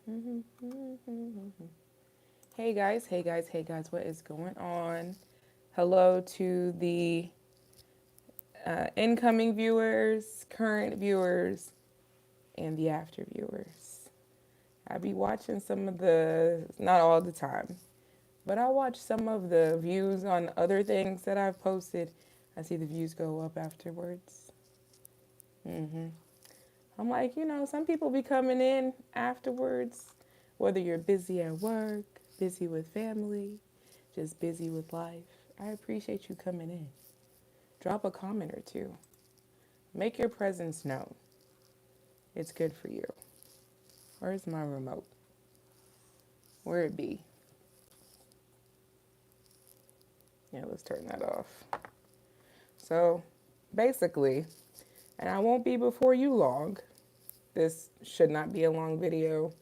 Hey guys, what is going on? Hello to the incoming viewers, current viewers, and the after viewers. I be watching some of the, not all the time, but I watch some of the views on other things that I've posted. I see the views go up afterwards. I'm like, some people be coming in afterwards, whether you're busy at work, busy with family, just busy with life. I appreciate you coming in. Drop a comment or two. Make your presence known. It's good for you. Where's my remote? Where it be? Yeah, let's turn that off. So basically, and I won't be before you long. This should not be a long video.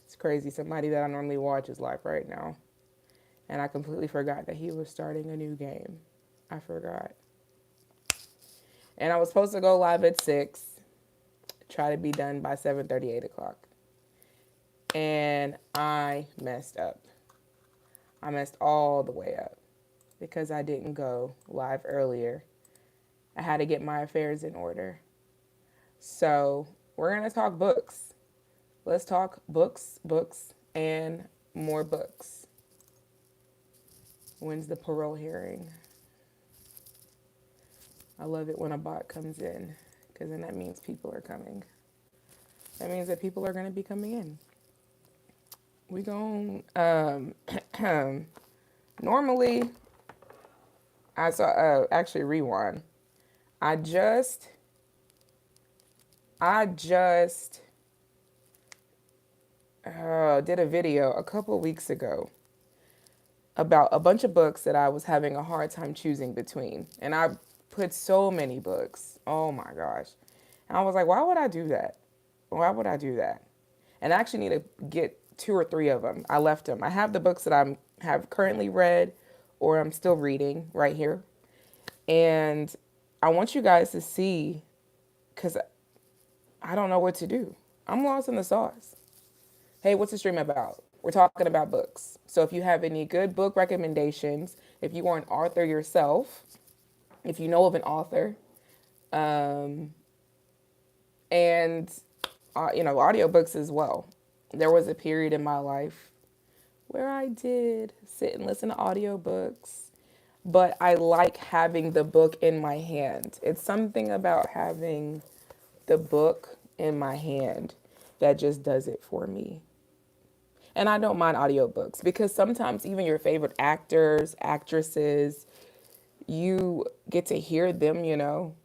It's crazy. Somebody that I normally watch is live right now. And I completely forgot that he was starting a new game. I forgot. And I was supposed to go live at 6, try to be done by 7:30, 8 o'clock. And I messed up. I messed all the way up because I didn't go live earlier. I had to get my affairs in order. So we're going to talk books. Let's talk books, and more books. When's the parole hearing? I love it when a bot comes in because then that means people are coming. That means that people are going to be coming in. We gon' normally I saw actually rewind. I just did a video a couple weeks ago about a bunch of books that I was having a hard time choosing between. And I put so many books. Oh my gosh. And I was like, why would I do that? Why would I do that? And I actually need to get 2 or 3 of them. I left them. I have the books that I have currently read or I'm still reading right here. And I want you guys to see, because I don't know what to do. I'm lost in the sauce. Hey, what's the stream about? We're talking about books. So if you have any good book recommendations, if you are an author yourself, if you know of an author, and audiobooks as well. There was a period in my life where I did sit and listen to audiobooks, but I like having the book in my hand. It's something about having the book in my hand that just does it for me. And I don't mind audiobooks because sometimes even your favorite actors, actresses, you get to hear them,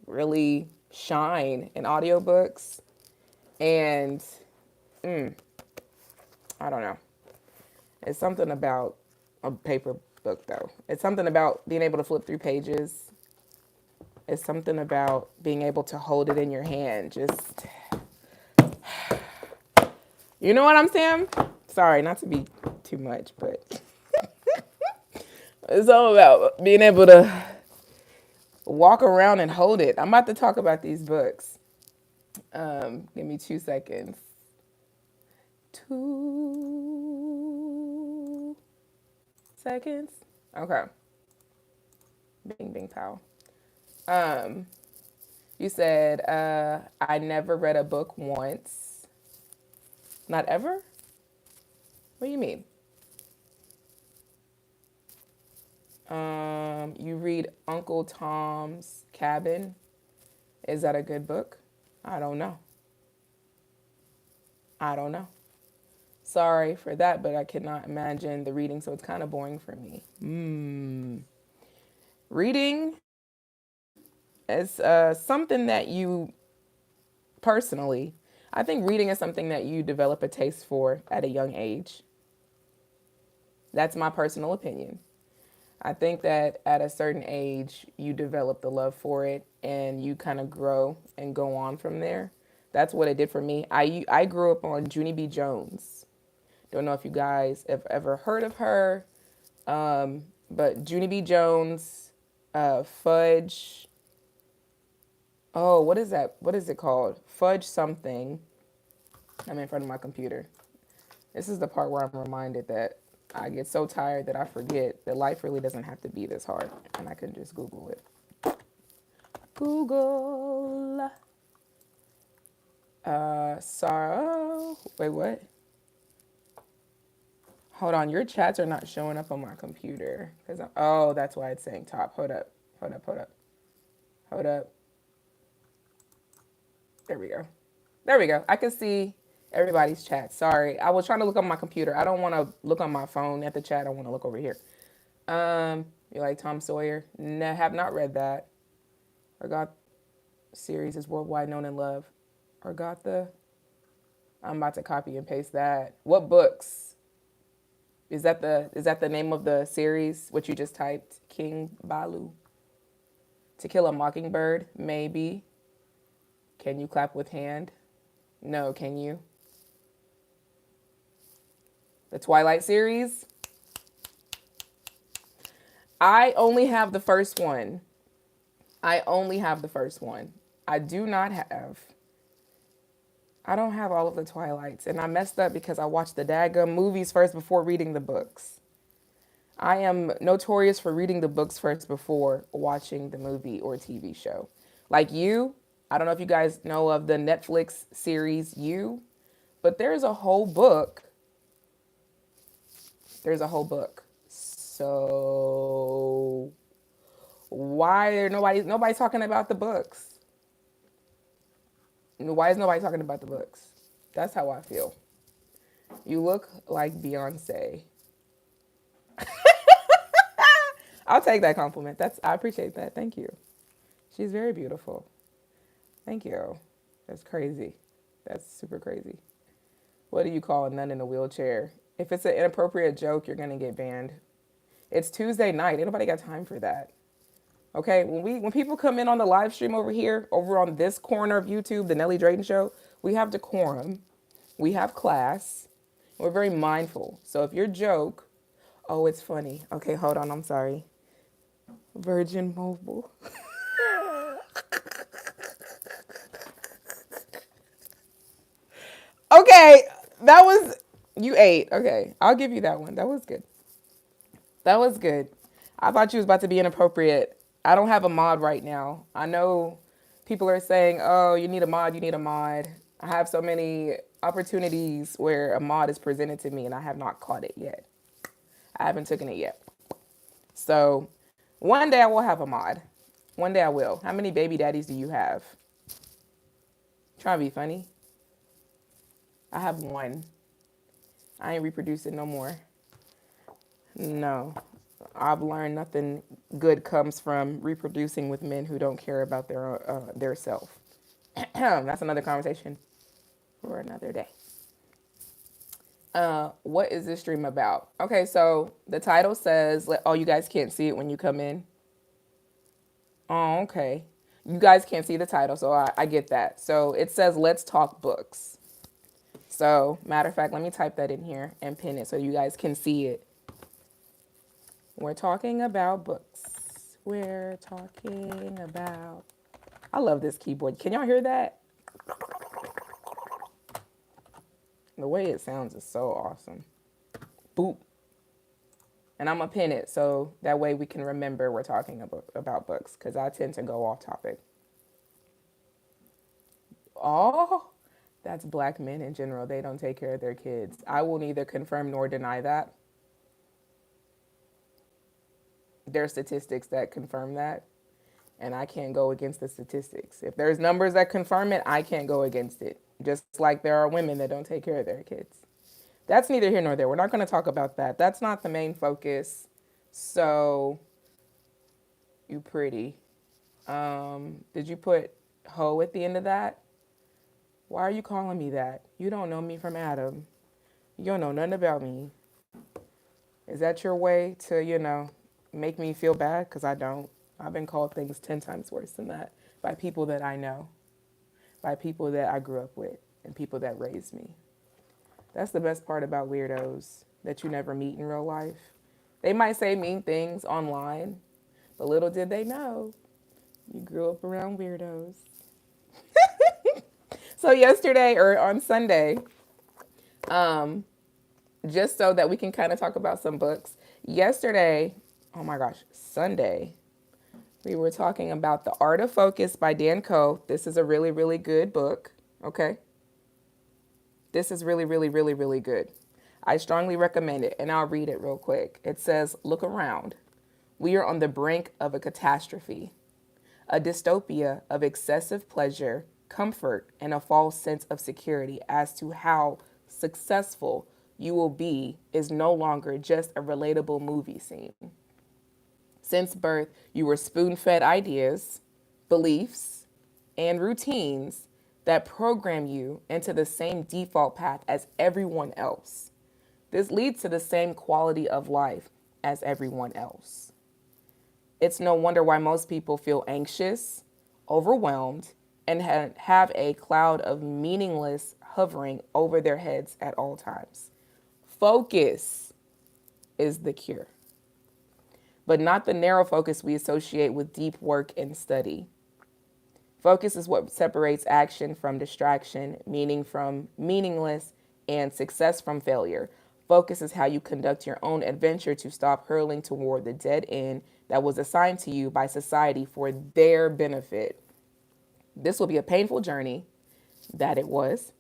really shine in audiobooks. And I don't know. It's something about a paper book, though. It's something about being able to flip through pages. It's something about being able to hold it in your hand. Just, you know what I'm saying? Sorry, not to be too much, but it's all about being able to walk around and hold it. I'm about to talk about these books. Give me 2 seconds. 2 seconds. Okay. Bing, bing, pow. You said, I never read a book once. Not ever? What do you mean? You read Uncle Tom's Cabin. Is that a good book? I don't know. I don't know. Sorry for that, but I cannot imagine the reading, so it's kind of boring for me. Reading is something that you personally, I think reading is something that you develop a taste for at a young age. That's my personal opinion. I think that at a certain age, you develop the love for it and you kind of grow and go on from there. That's what it did for me. I grew up on Junie B. Jones. Don't know if you guys have ever heard of her, but Junie B. Jones, Fudge. Oh, what is that? What is it called? Fudge something. I'm in front of my computer. This is the part where I'm reminded that I get so tired that I forget that life really doesn't have to be this hard, and I can just Google it. Google. Sorrow. Wait, what? Hold on, your chats are not showing up on my computer. Oh, that's why it's saying top. Hold up. Hold up, hold up. Hold up. There we go. There we go. I can see everybody's chat. Sorry. I was trying to look on my computer. I don't want to look on my phone at the chat. I want to look over here. You like Tom Sawyer? No, have not read that. Agatha series is worldwide known and loved. Agatha. I'm about to copy and paste that. What books? Is that the name of the series? What you just typed? King Balu. To Kill a Mockingbird? Maybe. Can you clap with hand? No, can you? The Twilight series? I only have the first one. I only have the first one. I do not have. I don't have all of the Twilights. And I messed up because I watched the daggum movies first before reading the books. I am notorious for reading the books first before watching the movie or TV show. Like You, I don't know if you guys know of the Netflix series You, but there's a whole book. There's a whole book. So why are nobody's talking about the books? Why is nobody talking about the books? That's how I feel. You look like Beyonce. I'll take that compliment. I appreciate that. Thank you. She's very beautiful. Thank you. That's crazy. That's super crazy. What do you call a nun in a wheelchair? If it's an inappropriate joke, you're gonna get banned. It's Tuesday night. Ain't nobody got time for that. Okay, when people come in on the live stream over here, over on this corner of YouTube, the Nelly Drayton Show, we have decorum, we have class, we're very mindful. So if your joke, oh, it's funny. Okay, hold on, I'm sorry. Virgin Mobile. Okay, that was, you ate. Okay, I'll give you that one. That was good. That was good. I thought you was about to be inappropriate. I don't have a mod right now. I know people are saying, oh, you need a mod, you need a mod. I have so many opportunities where a mod is presented to me and I have not caught it yet. I haven't taken it yet. So one day I will have a mod. One day I will. How many baby daddies do you have? Trying to be funny. I have one. I ain't reproducing no more. No. I've learned nothing good comes from reproducing with men who don't care about their self. That's another conversation for another day. What is this stream about? Okay, so the title says, oh, you guys can't see it when you come in. Oh, okay. You guys can't see the title, so I get that. So it says, let's talk books. So, matter of fact, let me type that in here and pin it so you guys can see it. We're talking about books. We're talking about... I love this keyboard. Can y'all hear that? The way it sounds is so awesome. Boop. And I'm going to pin it so that way we can remember we're talking about books because I tend to go off topic. Oh, that's black men in general. They don't take care of their kids. I will neither confirm nor deny that. There are statistics that confirm that, and I can't go against the statistics. If there's numbers that confirm it, I can't go against it. Just like there are women that don't take care of their kids. That's neither here nor there. We're not going to talk about that. That's not the main focus. So, you pretty. Did you put ho at the end of that? Why are you calling me that? You don't know me from Adam. You don't know nothing about me. Is that your way to, make me feel bad? Because I don't. I've been called things 10 times worse than that by people that I know, by people that I grew up with, and people that raised me. That's the best part about weirdos that you never meet in real life. They might say mean things online, but little did they know you grew up around weirdos. So yesterday or on Sunday, just so that we can kind of talk about some books. Yesterday, oh my gosh, Sunday, we were talking about The Art of Focus by Dan Coe. This is a really, really good book. Okay. This is really, really, really, really good. I strongly recommend it, and I'll read it real quick. It says, look around. We are on the brink of a catastrophe, a dystopia of excessive pleasure, comfort, and a false sense of security as to how successful you will be is no longer just a relatable movie scene. Since birth, you were spoon fed ideas, beliefs, and routines that program you into the same default path as everyone else. This leads to the same quality of life as everyone else. It's no wonder why most people feel anxious, overwhelmed, and have a cloud of meaningless hovering over their heads at all times. Focus is the cure, but not the narrow focus we associate with deep work and study. Focus is what separates action from distraction, meaning from meaningless, and success from failure. Focus is how you conduct your own adventure to stop hurling toward the dead end that was assigned to you by society for their benefit. This will be a painful journey, that it was,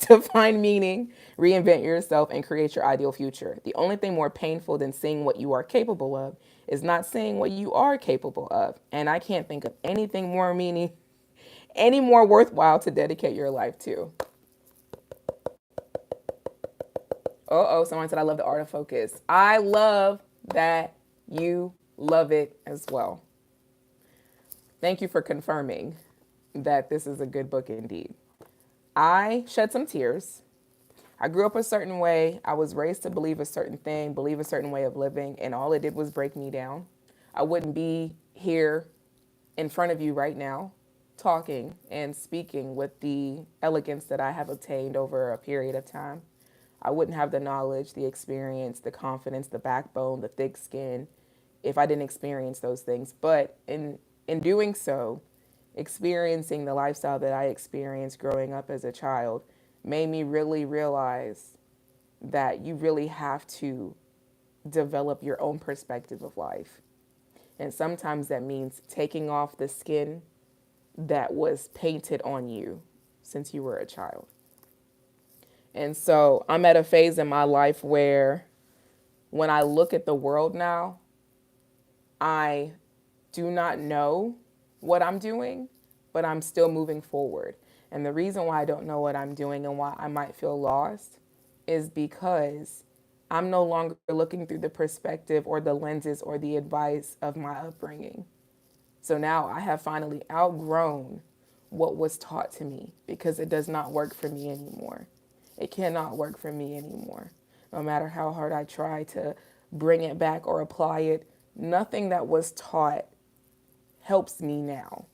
to find meaning, reinvent yourself, and create your ideal future. The only thing more painful than seeing what you are capable of is not seeing what you are capable of. And I can't think of anything more meaning, any more worthwhile to dedicate your life to. Someone said, I love The Art of Focus. I love that you love it as well. Thank you for confirming that this is a good book indeed. I shed some tears. I grew up a certain way. I was raised to believe a certain thing, believe a certain way of living, and all it did was break me down. I wouldn't be here in front of you right now talking and speaking with the elegance that I have obtained over a period of time. I wouldn't have the knowledge, the experience, the confidence, the backbone, the thick skin if I didn't experience those things. But in doing so, experiencing the lifestyle that I experienced growing up as a child made me really realize that you really have to develop your own perspective of life. And sometimes that means taking off the skin that was painted on you since you were a child. And so I'm at a phase in my life where when I look at the world now, I do not know what I'm doing, but I'm still moving forward. And the reason why I don't know what I'm doing and why I might feel lost is because I'm no longer looking through the perspective or the lenses or the advice of my upbringing. So now I have finally outgrown what was taught to me because it does not work for me anymore. It cannot work for me anymore. No matter how hard I try to bring it back or apply it, nothing that was taught helps me now.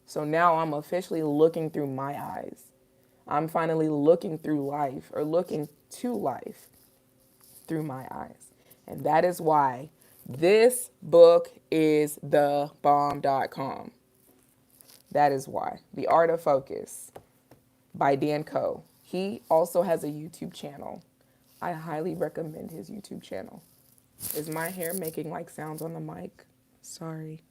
So now I'm officially looking through my eyes. I'm finally looking through life or looking to life through my eyes. And that is why this book is thebomb.com. That is why. The Art of Focus by Dan Coe. He also has a YouTube channel. I highly recommend his YouTube channel. Is my hair making like sounds on the mic? Sorry.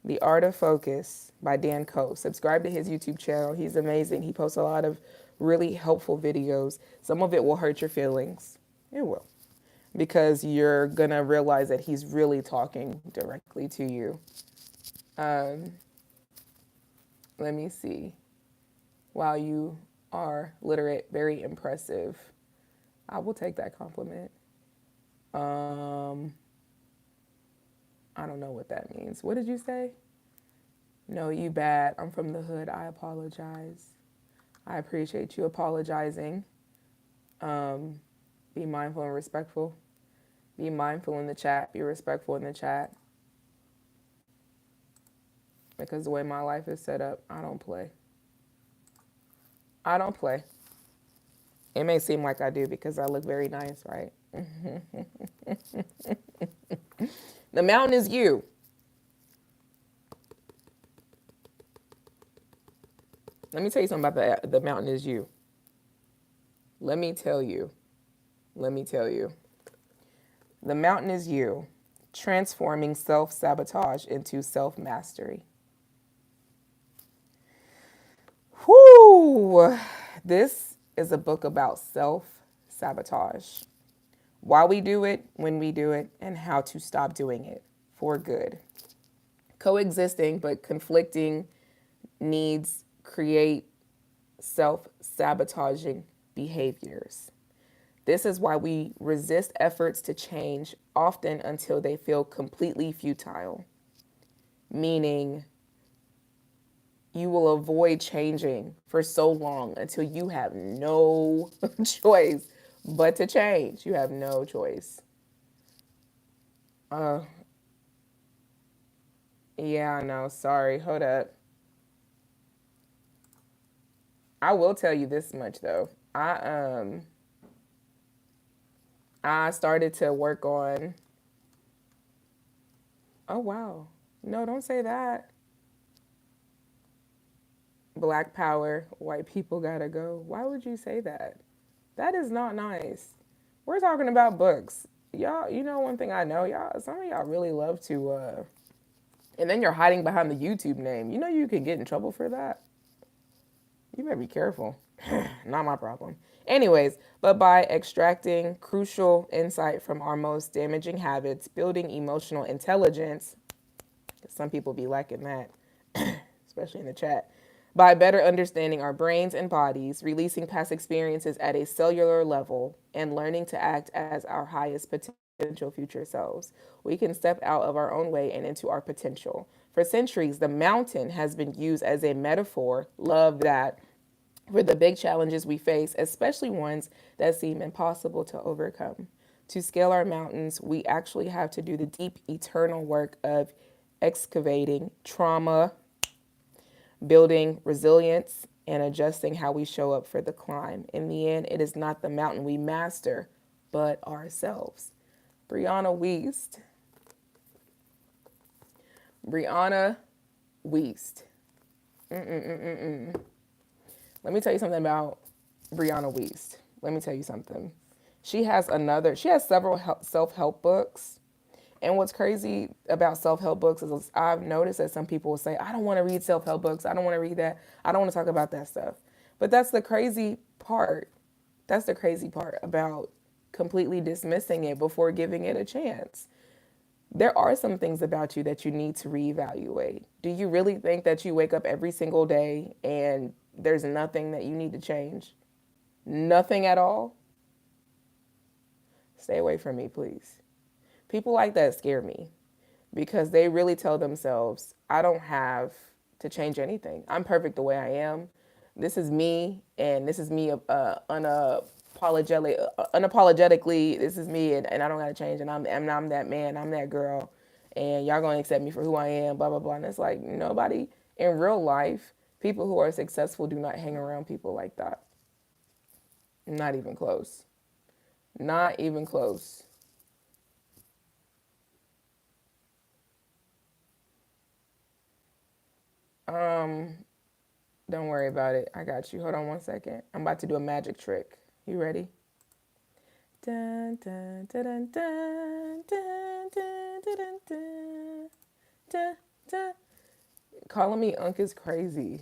The Art of Focus by Dan Coe. Subscribe to his YouTube channel. He's amazing. He posts a lot of really helpful videos. Some of it will hurt your feelings. It will. Because you're going to realize that he's really talking directly to you. Let me see. Wow, you are literate, very impressive. I will take that compliment. I don't know what that means. What did you say? No, you bad. I'm from the hood. I apologize. I appreciate you apologizing. Be mindful and respectful. Be mindful in the chat. Be respectful in the chat. Because the way my life is set up, I don't play. I don't play. It may seem like I do because I look very nice, right? The mountain is you. Let me tell you something about the mountain is you. Let me tell you Let me tell you. The mountain is you, transforming self-sabotage into self-mastery. Whoo! This is a book about self-sabotage. Why we do it, when we do it, and how to stop doing it for good. Coexisting but conflicting needs create self-sabotaging behaviors. This is why we resist efforts to change, often until they feel completely futile. Meaning, you will avoid changing for so long until you have no choice but to change. You have no choice. Yeah, I know. Sorry. Hold up. I will tell you this much though. I started to work on. Oh wow. No, don't say that. Black power, white people gotta go. Why would you say that? That is not nice. We're talking about books. Y'all, you know one thing I know, y'all, some of y'all really love to and then you're hiding behind the YouTube name. You know you can get in trouble for that. You better be careful. Not my problem. Anyways, but by extracting crucial insight from our most damaging habits, building emotional intelligence, 'cause some people be lacking that, especially in the chat, by better understanding our brains and bodies, releasing past experiences at a cellular level, and learning to act as our highest potential future selves, we can step out of our own way and into our potential. For centuries, the mountain has been used as a metaphor, love that, for the big challenges we face, especially ones that seem impossible to overcome. To scale our mountains, we actually have to do the deep, eternal work of excavating trauma, building resilience, and adjusting how we show up for the climb. In the end, it is not the mountain we master, but ourselves. Brianna Wiest. Brianna Wiest. Let me tell you something about Brianna Wiest. Let me tell you something. She has several self-help books. And what's crazy about self-help books is I've noticed that some people will say, I don't want to read self-help books. I don't want to read that. I don't want to talk about that stuff. But that's the crazy part. That's the crazy part about completely dismissing it before giving it a chance. There are some things about you that you need to reevaluate. Do you really think that you wake up every single day and there's nothing that you need to change? Nothing at all? Stay away from me, please. People like that scare me because they really tell themselves, I don't have to change anything. I'm perfect the way I am. This is me, and this is me unapologetically. This is me, and I don't got to change, and I'm that man, I'm that girl, and y'all going to accept me for who I am, blah, blah, blah. And it's like nobody in real life, people who are successful do not hang around people like that. Not even close. Not even close. Don't worry about it. I got you. Hold on one second. I'm about to do a magic trick. You ready? Dun, dun, dun, dun, dun, dun, dun, dun, dun, dun, dun. Calling me Unc is crazy.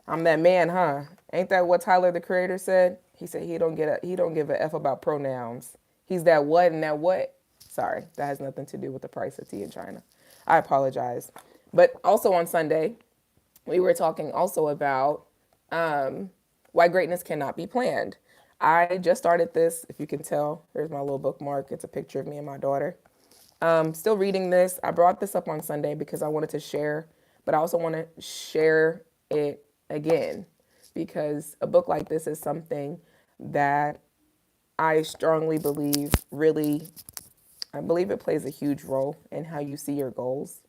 I'm that man, huh? Ain't that what Tyler the Creator said? He said he don't give a F about pronouns. He's that what and that what. Sorry, that has nothing to do with the price of tea in China. I apologize. But also on Sunday, we were talking also about why greatness cannot be planned. I just started this, if you can tell. Here's my little bookmark. It's a picture of me and my daughter. Still reading this. I brought this up on Sunday because I wanted to share, but I also want to share it again because a book like this is something that I strongly believe I believe it plays a huge role in how you see your goals.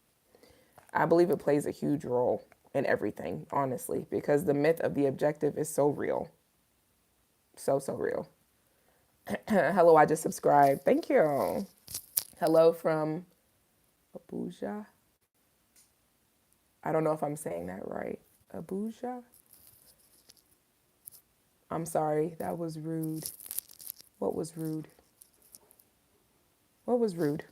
I believe it plays a huge role in everything, honestly, because the myth of the objective is so real. So real. Hello, I just subscribed. Thank you. Hello from Abuja. I don't know if I'm saying that right. Abuja? I'm sorry, that was rude. What was rude? What was rude?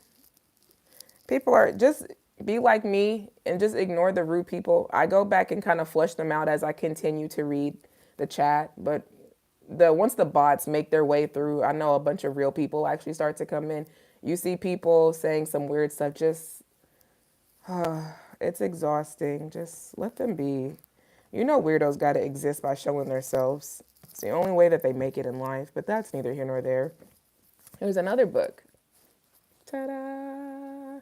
People are just be like me and just ignore the rude people. I go back and kind of flush them out as I continue to read the chat, but the once the bots make their way through, I know a bunch of real people actually start to come in. You see people saying some weird stuff, just it's exhausting. Just let them be. You know weirdos got to exist by showing themselves. It's the only way that they make it in life, but that's neither here nor there. Here's another book. Ta-da!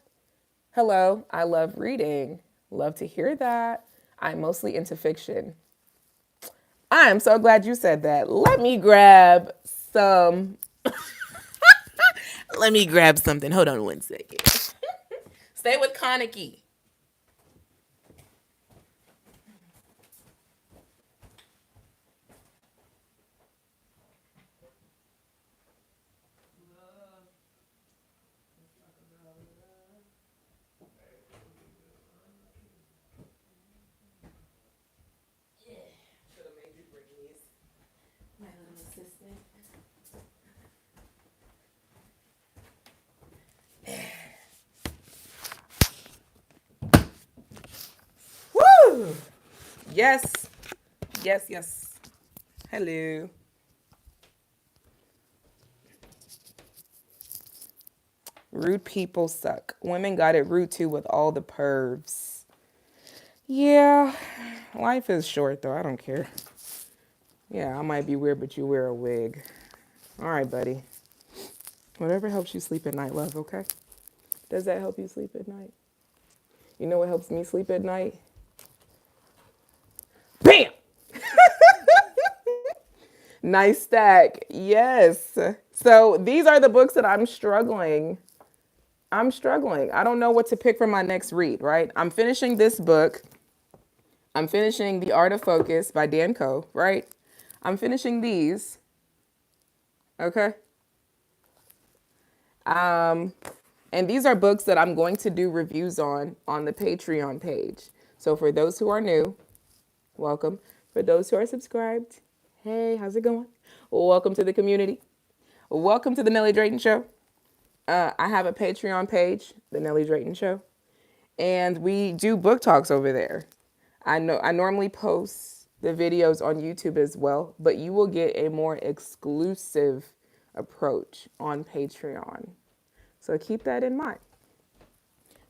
Hello, I love reading. Love to hear that. I'm mostly into fiction. I am so glad you said that. Let me grab some. Let me grab something. Hold on one second. Stay with Kaneki. Should have made you bring these. My little assistant. Woo! Yes. Yes, yes. Hello. Rude people suck. Women got it rude too with all the pervs. Yeah, life is short though. I don't care. Yeah, I might be weird, but you wear a wig. All right, buddy. Whatever helps you sleep at night, love, okay? Does that help you sleep at night? You know what helps me sleep at night? Bam! Nice stack. Yes. So these are the books that I'm struggling. I'm struggling. I don't know what to pick for my next read, right? I'm finishing this book. I'm finishing The Art of Focus by Dan Coe, right? I'm finishing these. Okay. And these are books that I'm going to do reviews on the Patreon page. So for those who are new, welcome. For those who are subscribed, hey, how's it going? Welcome to the community. Welcome to the Nelly Drayton Show. I have a Patreon page, the Nelly Drayton Show, and we do book talks over there. I know I normally post the videos on YouTube as well, but you will get a more exclusive approach on Patreon. So keep that in mind.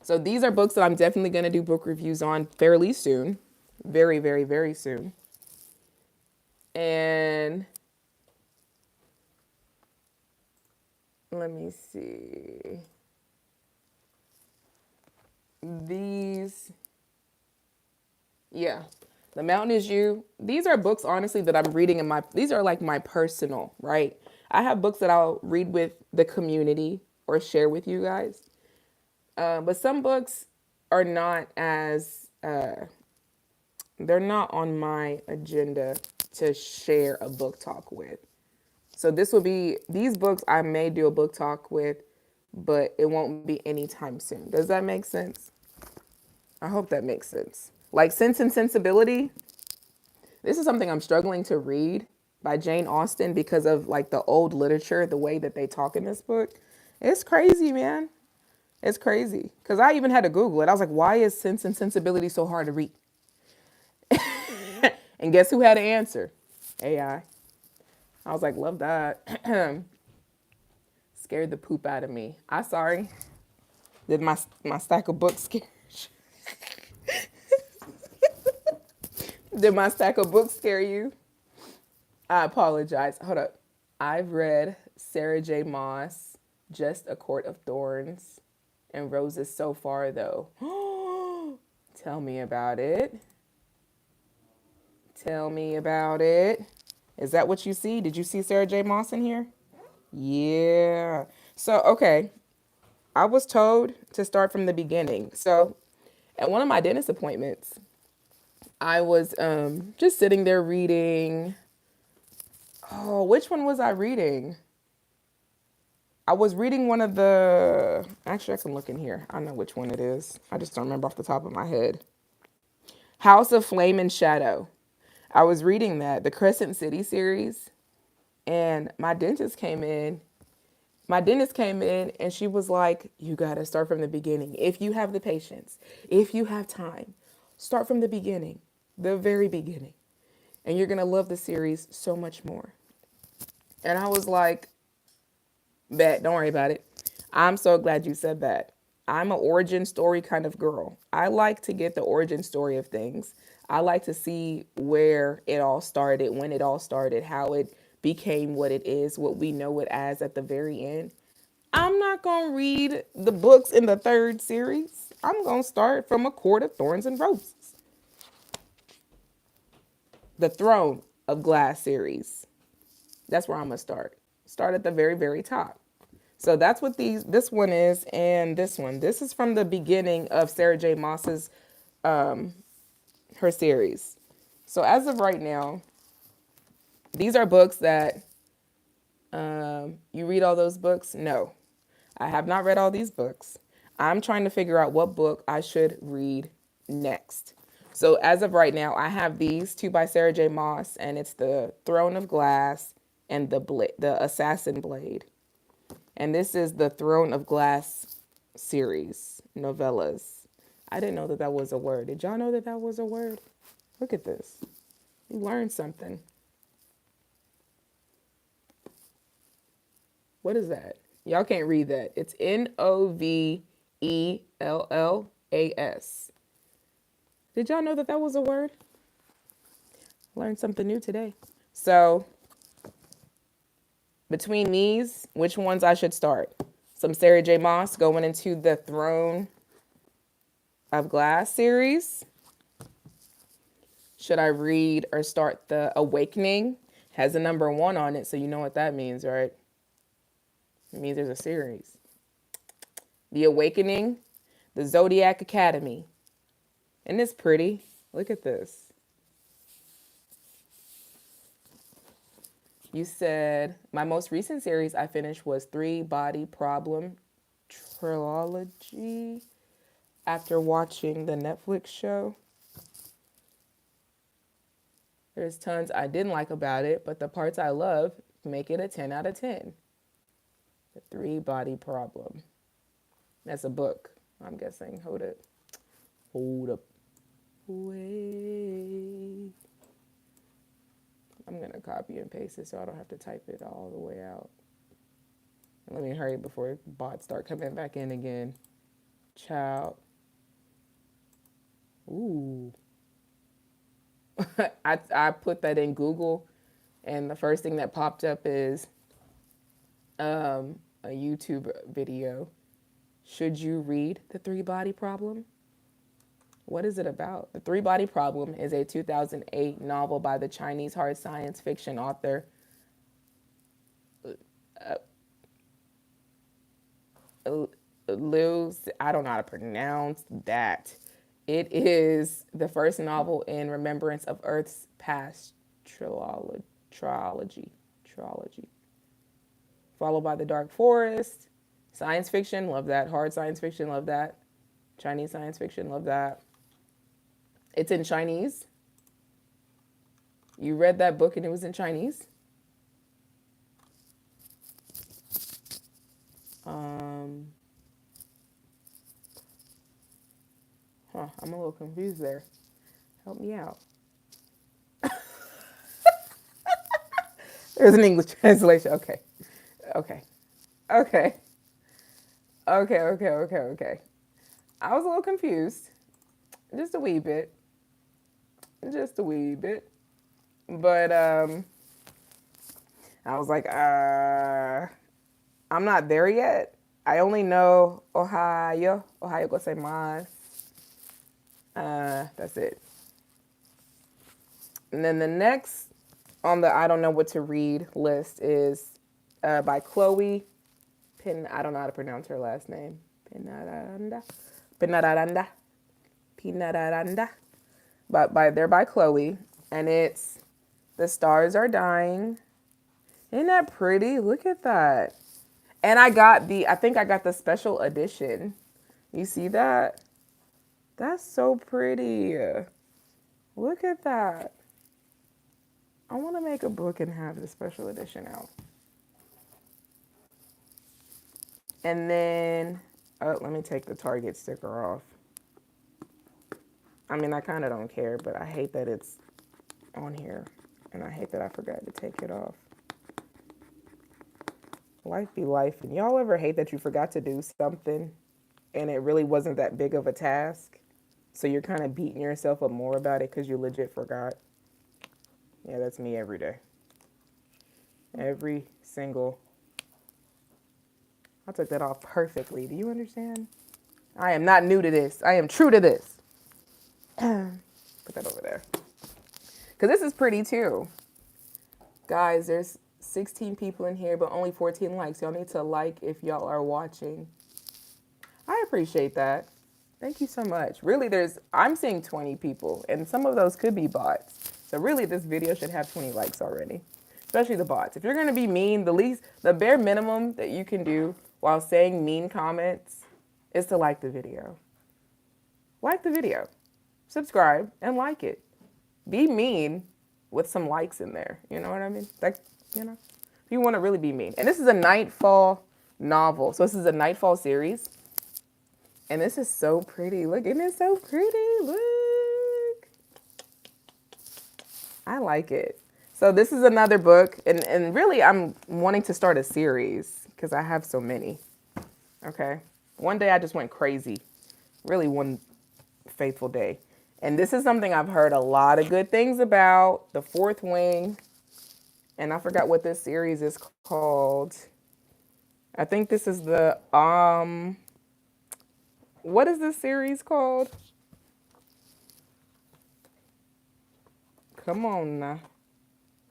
So these are books that I'm definitely going to do book reviews on fairly soon. Very, very, very soon. And let me see. These, yeah. The Mountain Is You. These are books, honestly, that I'm reading these are like my personal, right? I have books that I'll read with the community or share with you guys. But some books are not they're not on my agenda to share a book talk with. So these books I may do a book talk with, but it won't be anytime soon. Does that make sense? I hope that makes sense. Like Sense and Sensibility. This is something I'm struggling to read by Jane Austen because of like the old literature, the way that they talk in this book. It's crazy, man. It's crazy. Because I even had to Google it. I was like, why is Sense and Sensibility so hard to read? And guess who had an answer? AI. I was like, love that. Scared the poop out of me. I'm sorry. Did my stack of books scare you? Did my stack of books scare you? I apologize. Hold up. I've read Sarah J. Maas, Just a Court of Thorns, and Roses so far, though. Tell me about it. Tell me about it. Is that what you see? Did you see Sarah J. Maas in here? Yeah. So, okay. I was told to start from the beginning. So, at one of my dentist appointments, I was just sitting there reading. Oh, which one was I reading? I was reading one of the. Actually, I can look in here. I know which one it is. I just don't remember off the top of my head. House of Flame and Shadow. I was reading that, the Crescent City series. And my dentist came in and she was like, you got to start from the beginning. If you have the patience, if you have time, start from the beginning, the very beginning. And you're going to love the series so much more. And I was like, bet, don't worry about it. I'm so glad you said that. I'm an origin story kind of girl. I like to get the origin story of things. I like to see where it all started, when it all started, how it became what it is, what we know it as at the very end. I'm not going to read the books in the third series. I'm going to start from A Court of Thorns and Roses. The Throne of Glass series. That's where I'm going to start. Start at the very, very top. So that's what this one is, and this one. This is from the beginning of Sarah J. Maas's her series. So as of right now, these are books that you read all those books? No, I have not read all these books. I'm trying to figure out what book I should read next. So as of right now, I have these two by Sarah J. Maas, and it's The Throne of Glass and the Assassin Blade. And this is the Throne of Glass series, novellas. I didn't know that that was a word. Did y'all know that that was a word? Look at this. You learned something. What is that? Y'all can't read that. It's Novellas. Did y'all know that that was a word? Learned something new today. So between these, which ones I should start? Some Sarah J. Maas going into the Throne of Glass series. Should I read or start The Awakening? Has a number 1 on it, so you know what that means, right? It means there's a series. The Awakening, The Zodiac Academy. Isn't this pretty? Look at this. You said, my most recent series I finished was 3 Body Problem Trilogy after watching the Netflix show. There's tons I didn't like about it, but the parts I love make it a 10 out of 10. The 3 Body Problem. That's a book, I'm guessing. Hold up. Wait. I'm going to copy and paste it so I don't have to type it all the way out. Let me hurry before bots start coming back in again. Child. Ooh. I put that in Google, and the first thing that popped up is a YouTube video. Should you read The 3 Body Problem? What is it about? The 3 Body Problem is a 2008 novel by the Chinese hard science fiction author Liu. I don't know how to pronounce that. It is the first novel in Remembrance of Earth's Past trilogy. Followed by The Dark Forest. Science fiction, love that. Hard science fiction, love that. Chinese science fiction, love that. It's in Chinese. You read that book and it was in Chinese? I'm a little confused there. Help me out. There's an English translation. Okay. I was a little confused. Just a wee bit. But I was like, I'm not there yet. I only know Ohio gozaimasu. That's it. And then the next on the I don't know what to read list is by Chloe I don't know how to pronounce her last name. Pinaranda. But they're by Chloe, and it's The Stars Are Dying. Isn't that pretty? Look at that. And I think I got the special edition. You see that? That's so pretty. Look at that. I want to make a book and have the special edition out. And then, oh, let me take the Target sticker off. I mean, I kind of don't care, but I hate that it's on here. And I hate that I forgot to take it off. Life be life. And y'all ever hate that you forgot to do something and it really wasn't that big of a task? So you're kind of beating yourself up more about it because you legit forgot. Yeah, that's me every day. Every single. I took that off perfectly. Do you understand? I am not new to this. I am true to this. Put that over there. Because this is pretty too. Guys, there's 16 people in here, but only 14 likes. Y'all need to like if y'all are watching. I appreciate that. Thank you so much. Really, I'm seeing 20 people, and some of those could be bots. So really, this video should have 20 likes already, especially the bots. If you're going to be mean, the bare minimum that you can do while saying mean comments is to like the video. Like the video, subscribe, and like it. Be mean with some likes in there. You know what I mean? Like, if you want to really be mean. And this is a Nightfall novel. So this is a Nightfall series. And this is so pretty. Look, isn't it so pretty? Look. I like it. So this is another book. And really, I'm wanting to start a series because I have so many. Okay. One day I just went crazy. Really one fateful day. And this is something I've heard a lot of good things about. The Fourth Wing. And I forgot what this series is called. I think this is the, what is this series called? Come on now.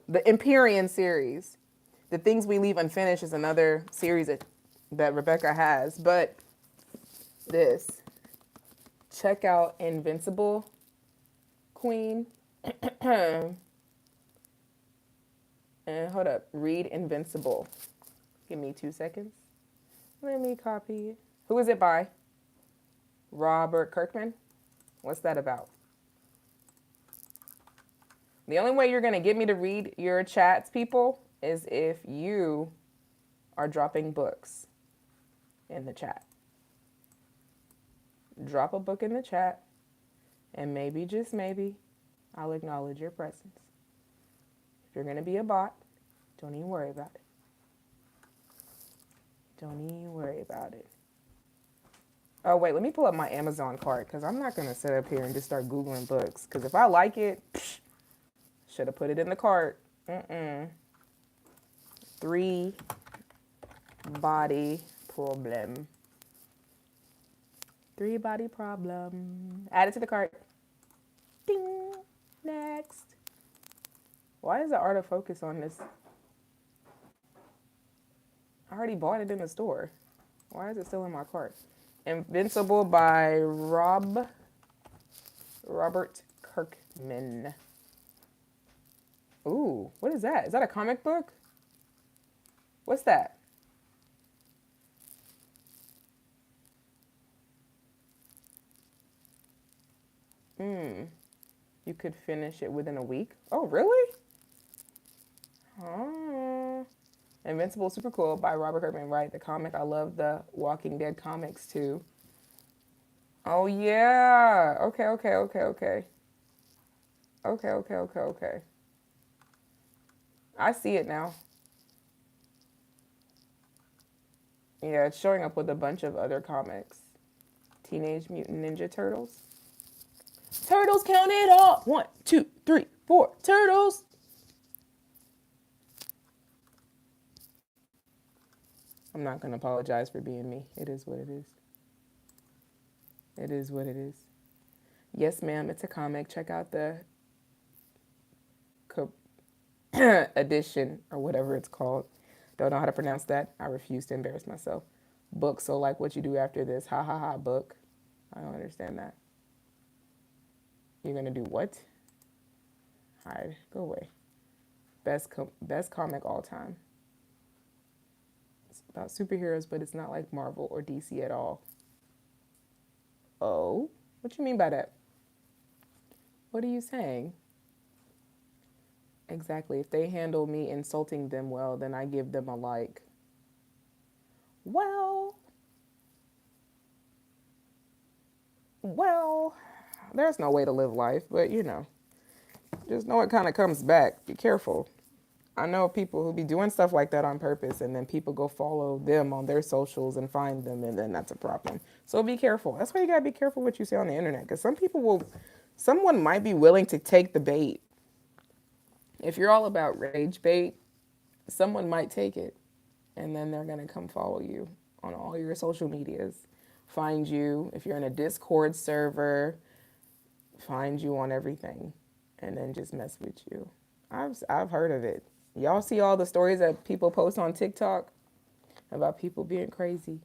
The Empyrean series. The Things We Leave Unfinished is another series that Rebecca has. But this. Check out Invincible Queen. And hold up. Read Invincible. Give me 2 seconds. Let me copy it. Who is it by? Robert Kirkman. What's that about? The only way you're going to get me to read your chats, people, is if you are dropping books in the chat. Drop a book in the chat, and maybe, just maybe, I'll acknowledge your presence. If you're going to be a bot, don't even worry about it. Don't even worry about it. Oh, wait, let me pull up my Amazon cart because I'm not going to sit up here and just start Googling books. Because if I like it, should have put it in the cart. 3 body problem. 3 body problem. Add it to the cart. Ding. Next. Why is the art of focus on this? I already bought it in the store. Why is it still in my cart? Invincible by Robert Kirkman. Ooh, what is that? Is that a comic book? What's that? You could finish it within a week. Oh, really? Oh. Invincible, super cool by Robert Kirkman, right? The comic. I love the Walking Dead comics too. Oh yeah. Okay. Okay. I see it now. Yeah, it's showing up with a bunch of other comics. Teenage Mutant Ninja Turtles. Turtles, count it all. 1, 2, 3, 4. Turtles. I'm not going to apologize for being me. It is what it is. It is what it is. Yes, ma'am, it's a comic. Check out the edition or whatever it's called. Don't know how to pronounce that. I refuse to embarrass myself. Book, so like what you do after this. Ha ha ha, book. I don't understand that. You're going to do what? Hide. Go away. Best comic all time. It's about superheroes, but it's not like Marvel or DC at all. Oh? What you mean by that? What are you saying? Exactly. If they handle me insulting them well, then I give them a like. Well, well, there's no way to live life, but just know it kind of comes back. Be careful. I know people who be doing stuff like that on purpose, and then people go follow them on their socials and find them, and then that's a problem. So be careful. That's why you gotta be careful what you say on the internet, because someone might be willing to take the bait. If you're all about rage bait, someone might take it, and then they're gonna come follow you on all your social medias, find you if you're in a Discord server, find you on everything, and then just mess with you. I've heard of it. Y'all see all the stories that people post on TikTok about people being crazy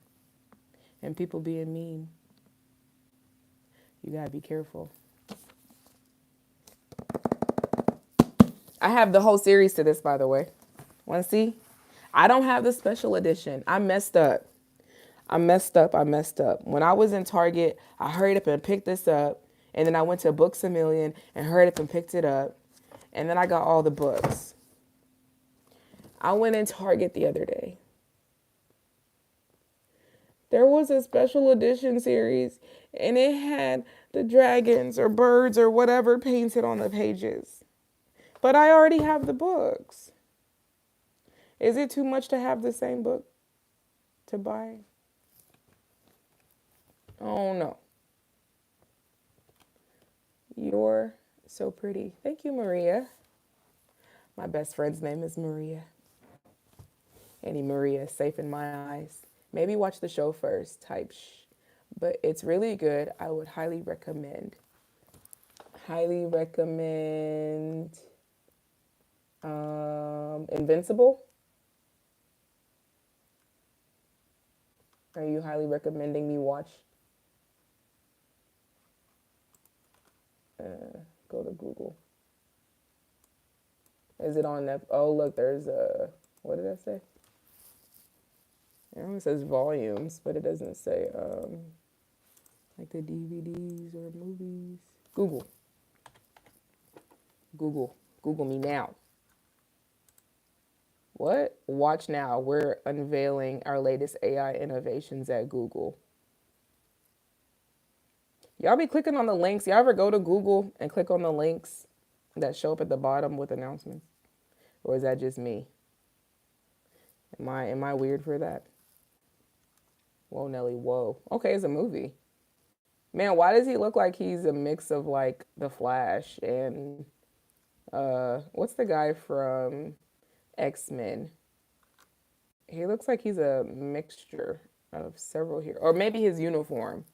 and people being mean. You gotta be careful. I have the whole series to this, by the way. Want to see? I don't have the special edition. I messed up. I messed up. I messed up. When I was in Target, I hurried up and picked this up. And then I went to Books A Million and hurried up and picked it up. And then I got all the books. I went in Target the other day. There was a special edition series, and it had the dragons or birds or whatever painted on the pages. But I already have the books. Is it too much to have the same book to buy? Oh no. You're so pretty. Thank you, Maria. My best friend's name is Maria. Any Maria is safe in my eyes. Maybe watch the show first, type but it's really good. I would highly recommend. Highly recommend Invincible. Are you highly recommending me watch? Go to Google. Is it on that? Oh, look, there's a, what did I say? It says volumes, but it doesn't say like the DVDs or movies. Google. Google me now. What? Watch now. We're unveiling our latest AI innovations at Google. Y'all be clicking on the links. Y'all ever go to Google and click on the links that show up at the bottom with announcements? Or is that just me? Am I weird for that? Whoa, Nelly, whoa. Okay, it's a movie. Man, why does he look like he's a mix of like The Flash and what's the guy from X-Men? He looks like he's a mixture of several here. Or maybe his uniform.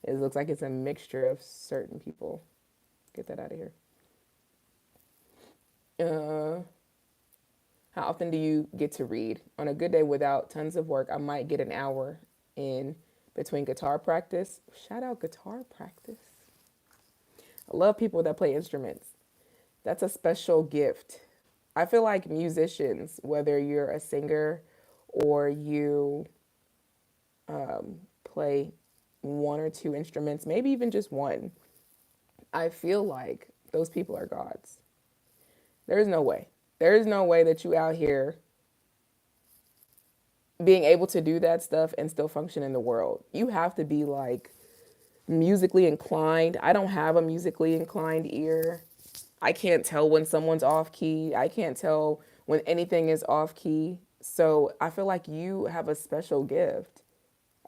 It looks like it's a mixture of certain people. Get that out of here. How often do you get to read? On a good day without tons of work, I might get an hour in between guitar practice. Shout out guitar practice. I love people that play instruments. That's a special gift. I feel like musicians, whether you're a singer or you play one or two instruments, maybe even just one, I feel like those people are gods. There's no way. There is no way that you out here being able to do that stuff and still function in the world. You have to be like musically inclined. I don't have a musically inclined ear. I can't tell when someone's off key. I can't tell when anything is off key. So I feel like you have a special gift.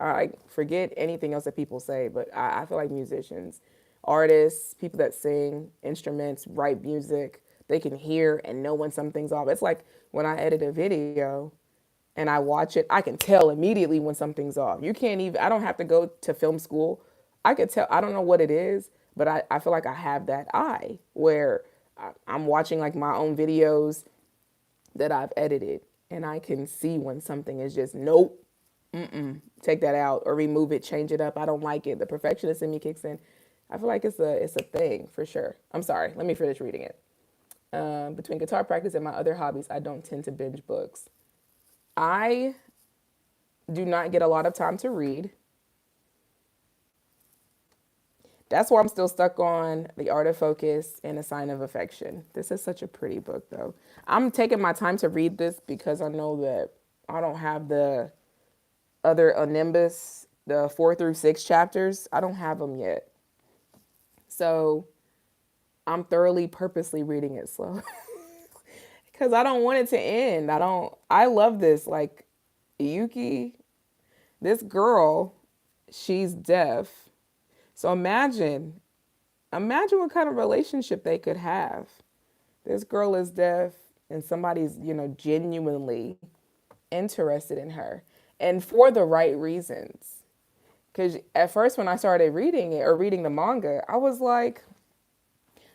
I forget anything else that people say, but I feel like musicians, artists, people that sing instruments, write music, they can hear and know when something's off. It's like when I edit a video and I watch it, I can tell immediately when something's off. You can't even, I don't have to go to film school. I could tell, I don't know what it is, but I feel like I have that eye where I'm watching like my own videos that I've edited and I can see when something is just, nope, take that out or remove it, change it up. I don't like it. The perfectionist in me kicks in. I feel like it's a thing for sure. I'm sorry. Let me finish reading it. Between guitar practice and my other hobbies, I don't tend to binge books. I do not get a lot of time to read. That's why I'm still stuck on The Art of Focus and A Sign of Affection. This is such a pretty book, though. I'm taking my time to read this because I know that I don't have the other Nimbus, the 4 through 6 chapters. I don't have them yet. So I'm thoroughly, purposely reading it slow because I don't want it to end. I love this. Like, Yuki, this girl, she's deaf. So imagine what kind of relationship they could have. This girl is deaf and somebody's, genuinely interested in her and for the right reasons. Because at first, when I started reading it or reading the manga, I was like,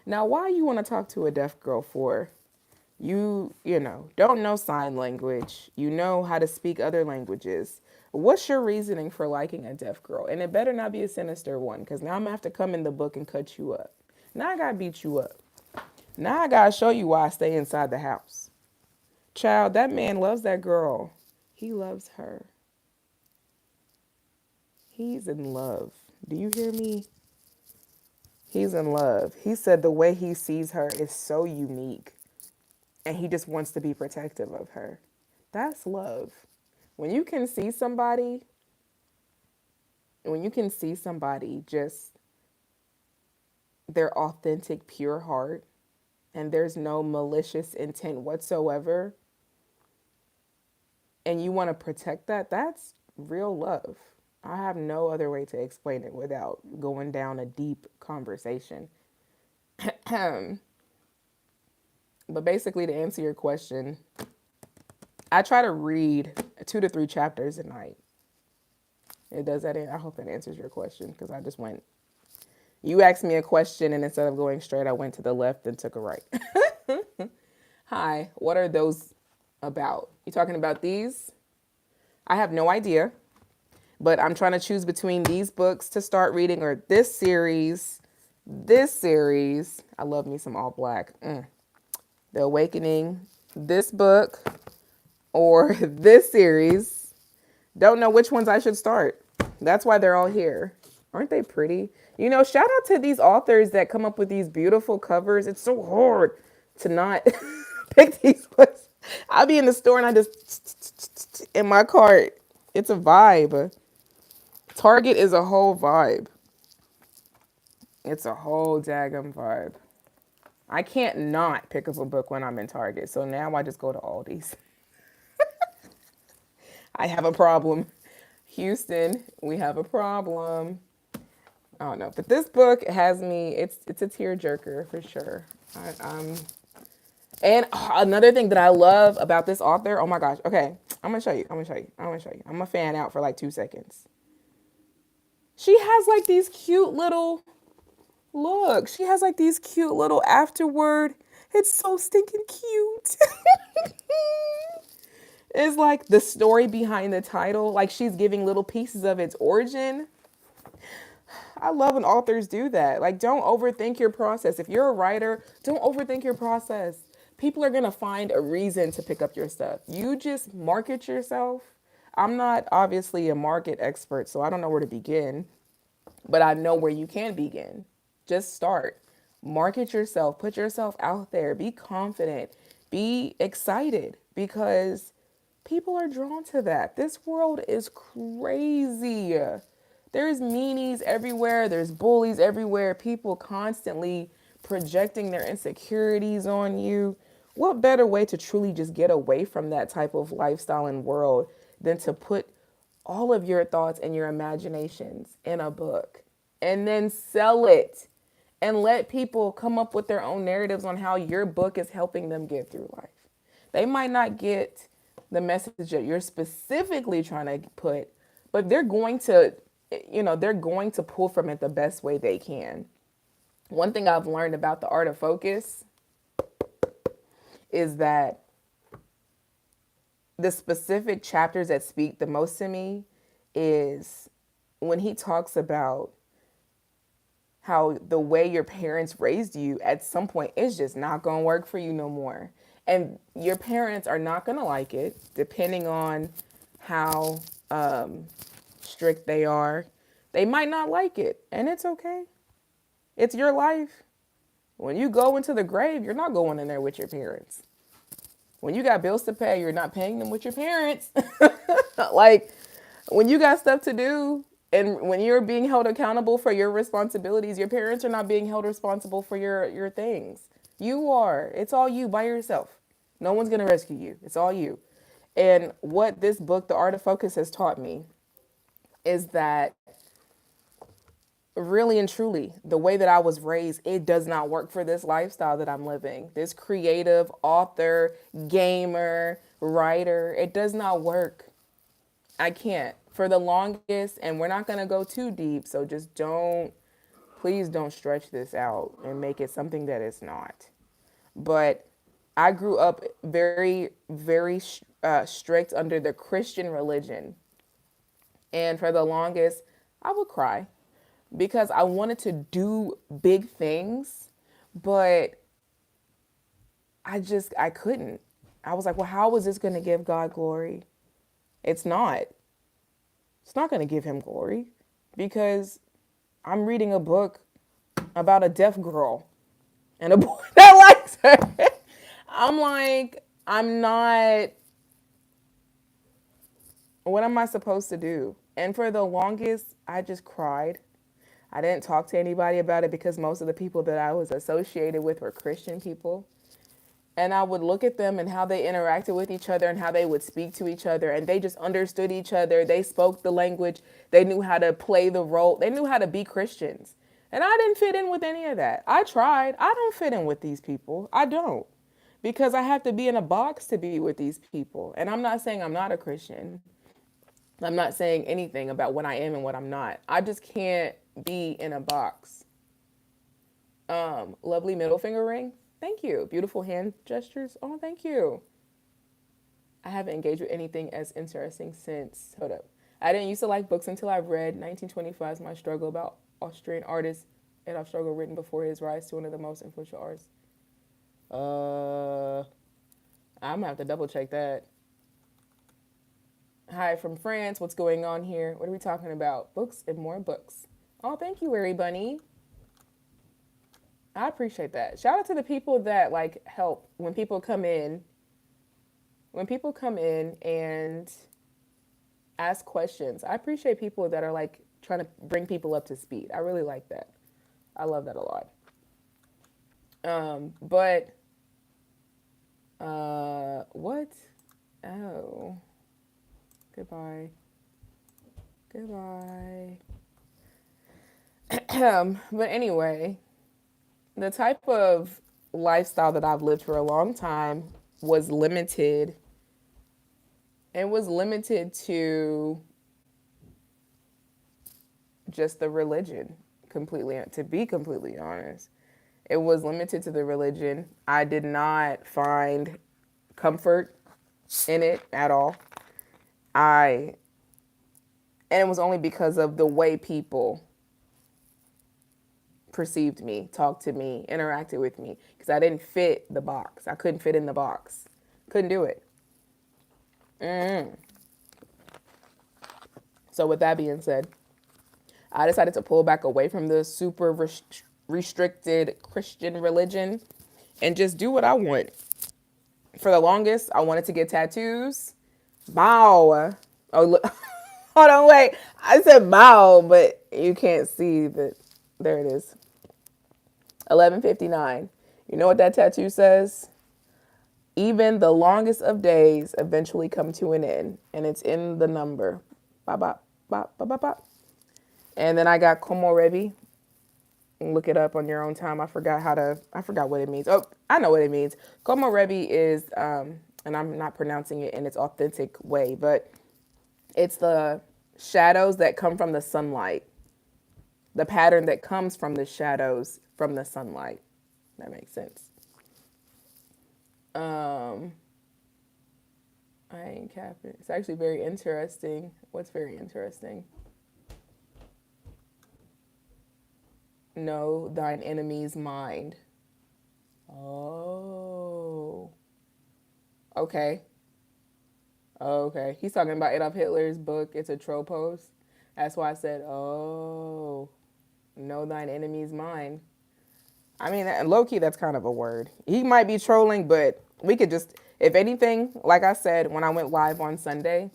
now, why you want to talk to a deaf girl for? Don't know sign language. You know how to speak other languages. What's your reasoning for liking a deaf girl? And it better not be a sinister one, because now I'm going to have to come in the book and cut you up. Now I got to beat you up. Now I got to show you why I stay inside the house. Child, that man loves that girl. He loves her. He's in love. Do you hear me? He's in love. He said the way he sees her is so unique. And he just wants to be protective of her. That's love. When you can see somebody just their authentic, pure heart, and there's no malicious intent whatsoever, and you want to protect that, that's real love. I have no other way to explain it without going down a deep conversation. But basically, to answer your question, I try to read 2 to 3 chapters a night. It does that. I hope that answers your question, because I just went. You asked me a question, and instead of going straight, I went to the left and took a right. Hi, what are those about? You talking about these? I have no idea, but I'm trying to choose between these books to start reading or this series. I love me some all black. The Awakening, this book, or this series. Don't know which ones I should start. That's why they're all here. Aren't they pretty? Shout out to these authors that come up with these beautiful covers. It's so hard to not pick these books. I'll be in the store and I just in my cart. It's a vibe. Target is a whole vibe. It's a whole daggum vibe. I can't not pick up a book when I'm in Target. So now I just go to Aldi's. I have a problem. Houston, we have a problem. I don't know. But this book has me, it's a tearjerker for sure. And another thing that I love about this author, oh my gosh. Okay, I'm going to show you. I'm going to fan out for like 2 seconds. She has like these cute little... Look, she has like these cute little afterword. It's so stinking cute. It's like the story behind the title. Like she's giving little pieces of its origin. I love when authors do that. Like, don't overthink your process. If you're a writer, don't overthink your process. People are going to find a reason to pick up your stuff. You just market yourself. I'm not obviously a market expert, so I don't know where to begin. But I know where you can begin. Just start. Market yourself. Put yourself out there. Be confident. Be excited, because people are drawn to that. This world is crazy. There's meanies everywhere. There's bullies everywhere. People constantly projecting their insecurities on you. What better way to truly just get away from that type of lifestyle and world than to put all of your thoughts and your imaginations in a book and then sell it and let people come up with their own narratives on how your book is helping them get through life. They might not get the message that you're specifically trying to put, but they're going to pull from it the best way they can. One thing I've learned about The Art of Focus is that the specific chapters that speak the most to me is when he talks about how the way your parents raised you at some point is just not going to work for you no more. And your parents are not going to like it, depending on how strict they are. They might not like it, and it's okay. It's your life. When you go into the grave, you're not going in there with your parents. When you got bills to pay, you're not paying them with your parents. Like, when you got stuff to do and when you're being held accountable for your responsibilities, your parents are not being held responsible for your things. You are. It's all you by yourself. No one's going to rescue you. It's all you. And what this book, The Art of Focus, has taught me is that really and truly, the way that I was raised, it does not work for this lifestyle that I'm living. This creative author, gamer, writer, it does not work. I can't for the longest, and we're not going to go too deep. So just please don't stretch this out and make it something that it's not. But I grew up very, very strict under the Christian religion. And for the longest, I would cry because I wanted to do big things, but I couldn't. I was like, well, how is this going to give God glory? It's not. It's not going to give him glory because I'm reading a book about a deaf girl and a boy that likes her. I'm like, I'm not, what am I supposed to do? And for the longest, I just cried. I didn't talk to anybody about it because most of the people that I was associated with were Christian people. And I would look at them and how they interacted with each other and how they would speak to each other. And they just understood each other. They spoke the language. They knew how to play the role. They knew how to be Christians. And I didn't fit in with any of that. I tried. I don't fit in with these people. I don't. Because I have to be in a box to be with these people. And I'm not saying I'm not a Christian. I'm not saying anything about what I am and what I'm not. I just can't be in a box. Lovely middle finger ring. Thank you. Beautiful hand gestures. Oh, thank you. I haven't engaged with anything as interesting since. Hold up. I didn't used to like books until I read 1925's My Struggle about Austrian artist Adolf Struggle, written before his rise to one of the most influential artists. I'm gonna have to double check that. Hi from France. What's going on here? What are we talking about? Books and more books. Oh, thank you, Wary Bunny. I appreciate that. Shout out to the people that like help when people come in. When people come in and ask questions, I appreciate people that are like trying to bring people up to speed. I really like that. I love that a lot. But what? Oh, goodbye. Goodbye. But anyway, the type of lifestyle that I've lived for a long time was limited. It was limited to just the religion, completely, to be completely honest. It was limited to the religion. I did not find comfort in it at all. And it was only because of the way people perceived me, talked to me, interacted with me, because I didn't fit the box. I couldn't fit in the box. Couldn't do it. So with that being said, I decided to pull back away from the super restricted Christian religion and just do what I want. For the longest, I wanted to get tattoos. Bow. Oh, look. Hold on, wait. I said bow, but you can't see that. There it is. 11:59. You know what that tattoo says? Even the longest of days eventually come to an end. And it's in the number. Bop, bop, bop, bop, bop, bop. And then I got Komorebi. Look it up on your own time. I forgot what it means. Oh, I know what it means. Komorebi is, and I'm not pronouncing it in its authentic way, but it's the shadows that come from the sunlight. The pattern that comes from the shadows from the sunlight. That makes sense. I ain't capping. It's actually very interesting. What's very interesting? Know thine enemy's mind. Oh. Okay. Okay. He's talking about Adolf Hitler's book. It's a Tropos. That's why I said, oh. Know thine enemy's mind. I mean, low key, that's kind of a word. He might be trolling, but we could just, if anything, like I said when I went live on Sunday,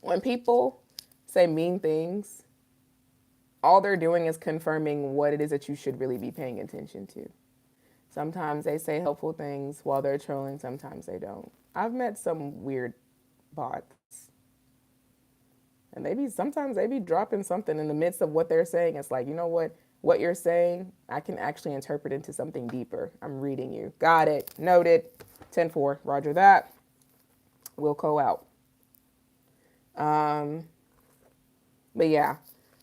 when people say mean things, all they're doing is confirming what it is that you should really be paying attention to. Sometimes they say helpful things while they're trolling, sometimes they don't. I've met some weird bots, and sometimes they be dropping something in the midst of what they're saying. It's like, you know what you're saying, I can actually interpret into something deeper. I'm reading you. Got it. Noted. 10-4. Roger that. Wilco out. But yeah.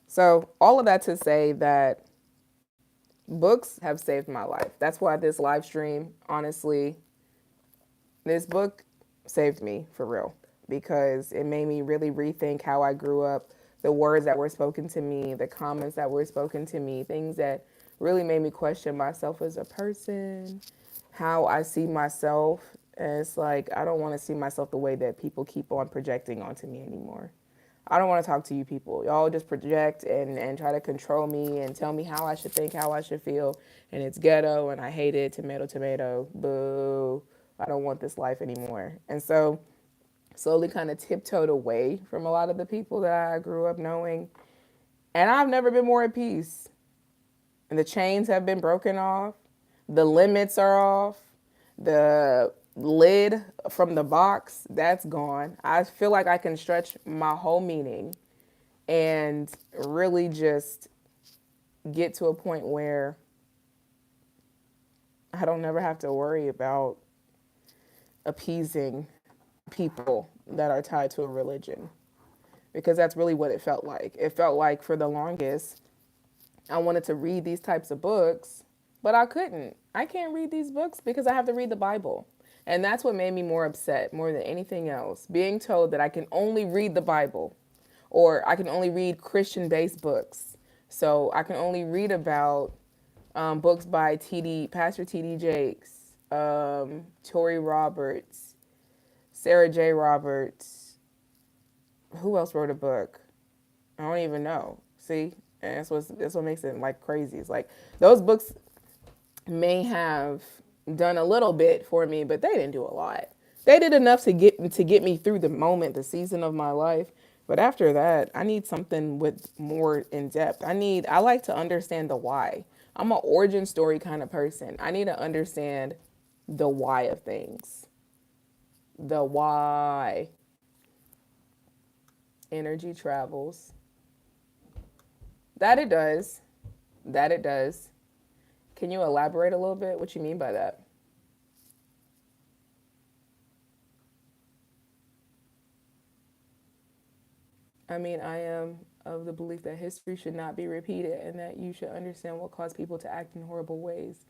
So all of that to say that books have saved my life. That's why this live stream, honestly, this book saved me for real, because it made me really rethink how I grew up, the words that were spoken to me, the comments that were spoken to me, things that really made me question myself as a person, how I see myself. And it's like, I don't want to see myself the way that people keep on projecting onto me anymore. I don't want to talk to you people. Y'all just project and try to control me and tell me how I should think, how I should feel. And it's ghetto and I hate it. Tomato, tomato. Boo. I don't want this life anymore. And so slowly kind of tiptoed away from a lot of the people that I grew up knowing. And I've never been more at peace. And the chains have been broken off. The limits are off. The lid from the box, that's gone. I feel like I can stretch my whole meaning and really just get to a point where I don't never have to worry about appeasing people that are tied to a religion, because that's really what it felt like. It felt like for the longest, I wanted to read these types of books, but I couldn't. I can't read these books because I have to read the Bible. And that's what made me more upset, more than anything else. Being told that I can only read the Bible, or I can only read Christian-based books. So I can only read about books by Pastor T.D. Jakes, Tory Roberts, Sarah J. Roberts. Who else wrote a book? I don't even know. See? And that's what makes it like crazy. It's like those books may have done a little bit for me, but they didn't do a lot. They did enough to get me through the moment, the season of my life. But after that, I need something with more in depth. I like to understand the why. I'm an origin story kind of person. I need to understand the why of things. The why. Energy travels. That it does. That it does. Can you elaborate a little bit? What you mean by that? I mean, I am of the belief that history should not be repeated and that you should understand what caused people to act in horrible ways.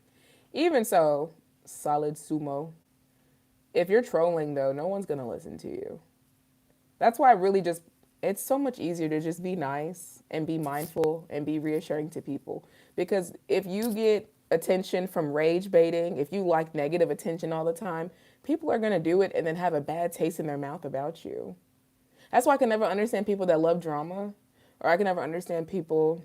Even so, solid sumo. If you're trolling, though, no one's going to listen to you. That's why it's so much easier to just be nice and be mindful and be reassuring to people. Because if you get attention from rage baiting, if you like negative attention all the time, people are going to do it and then have a bad taste in their mouth about you. That's why I can never understand people that love drama, or I can never understand people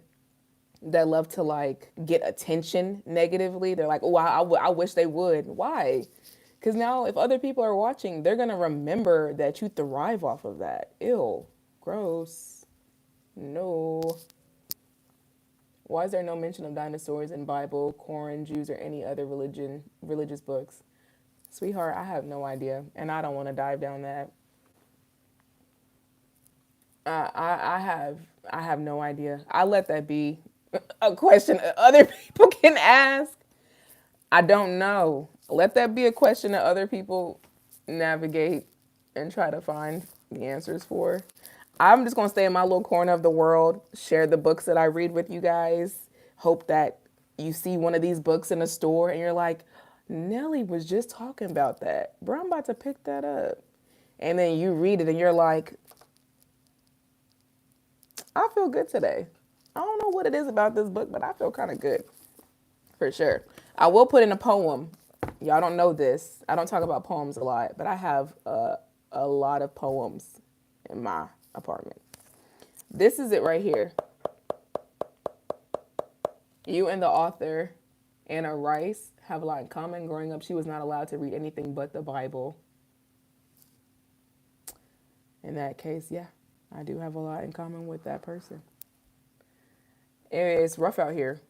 that love to like get attention negatively. They're like, oh, I wish they would. Why? Because now if other people are watching, they're going to remember that you thrive off of that. Ew. Gross. No. Why is there no mention of dinosaurs in Bible, Quran, Jews, or any other religious books? Sweetheart, I have no idea, and I don't want to dive down that. I have no idea. I let that be a question that other people can ask. I don't know. Let that be a question that other people navigate and try to find the answers for. I'm just going to stay in my little corner of the world, share the books that I read with you guys. Hope that you see one of these books in a store and you're like, Nelly was just talking about that. Bro, I'm about to pick that up. And then you read it and you're like, I feel good today. I don't know what it is about this book, but I feel kind of good. For sure. I will put in a poem. Y'all don't know this. I don't talk about poems a lot, but I have a lot of poems in my apartment. This is it right here. You and the author, Anna Rice, have a lot in common. Growing up, she was not allowed to read anything but the Bible. In that case, yeah, I do have a lot in common with that person. It's rough out here.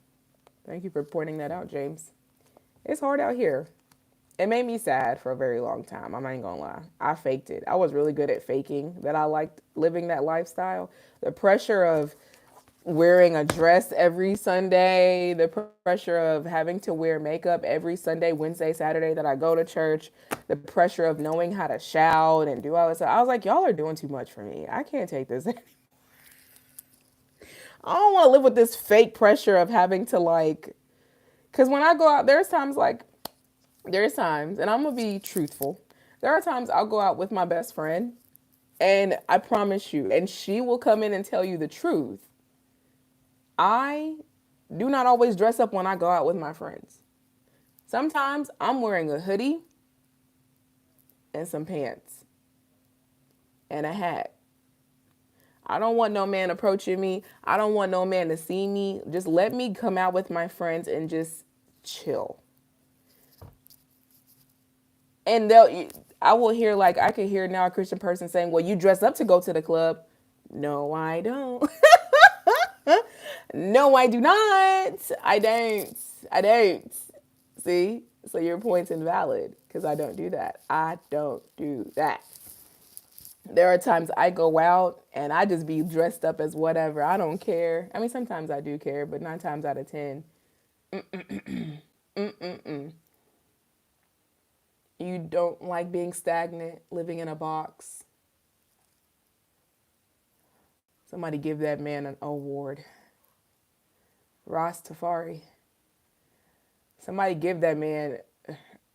Thank you for pointing that out, James. It's hard out here. It made me sad for a very long time. I'm not even gonna lie. I faked it. I was really good at faking that I liked living that lifestyle. The pressure of wearing a dress every Sunday, the pressure of having to wear makeup every Sunday, Wednesday, Saturday that I go to church, the pressure of knowing how to shout and do all this stuff. I was like, y'all are doing too much for me. I can't take this. I don't want to live with this fake pressure of having to like, because when I go out, there's times, and I'm going to be truthful. There are times I'll go out with my best friend, and I promise you, and she will come in and tell you the truth. I do not always dress up when I go out with my friends. Sometimes I'm wearing a hoodie and some pants and a hat. I don't want no man approaching me. I don't want no man to see me. Just let me come out with my friends and just chill. And I will hear, like, I could hear now a Christian person saying, well, you dress up to go to the club. No, I don't. No, I do not. I don't. See? So your point's invalid because I don't do that. I don't do that. There are times I go out and I just be dressed up as whatever. I don't care. I mean, sometimes I do care, but 9 times out of 10, you don't like being stagnant, living in a box. Somebody give that man an award. Ross Tafari. Somebody give that man,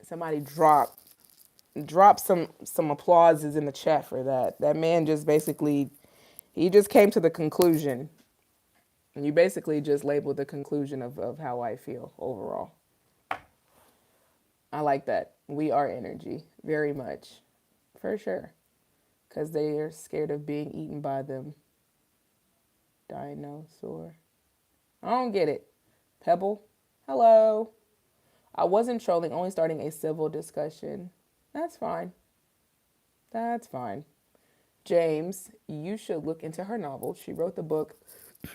somebody drop some applauses in the chat for that. That man just basically, he just came to the conclusion. And you basically just labeled the conclusion of how I feel overall. I like that. We are energy, very much, for sure. Because they are scared of being eaten by them. Dinosaur. I don't get it. Pebble, hello. I wasn't trolling, only starting a civil discussion. That's fine. That's fine. James, you should look into her novel. She wrote the book,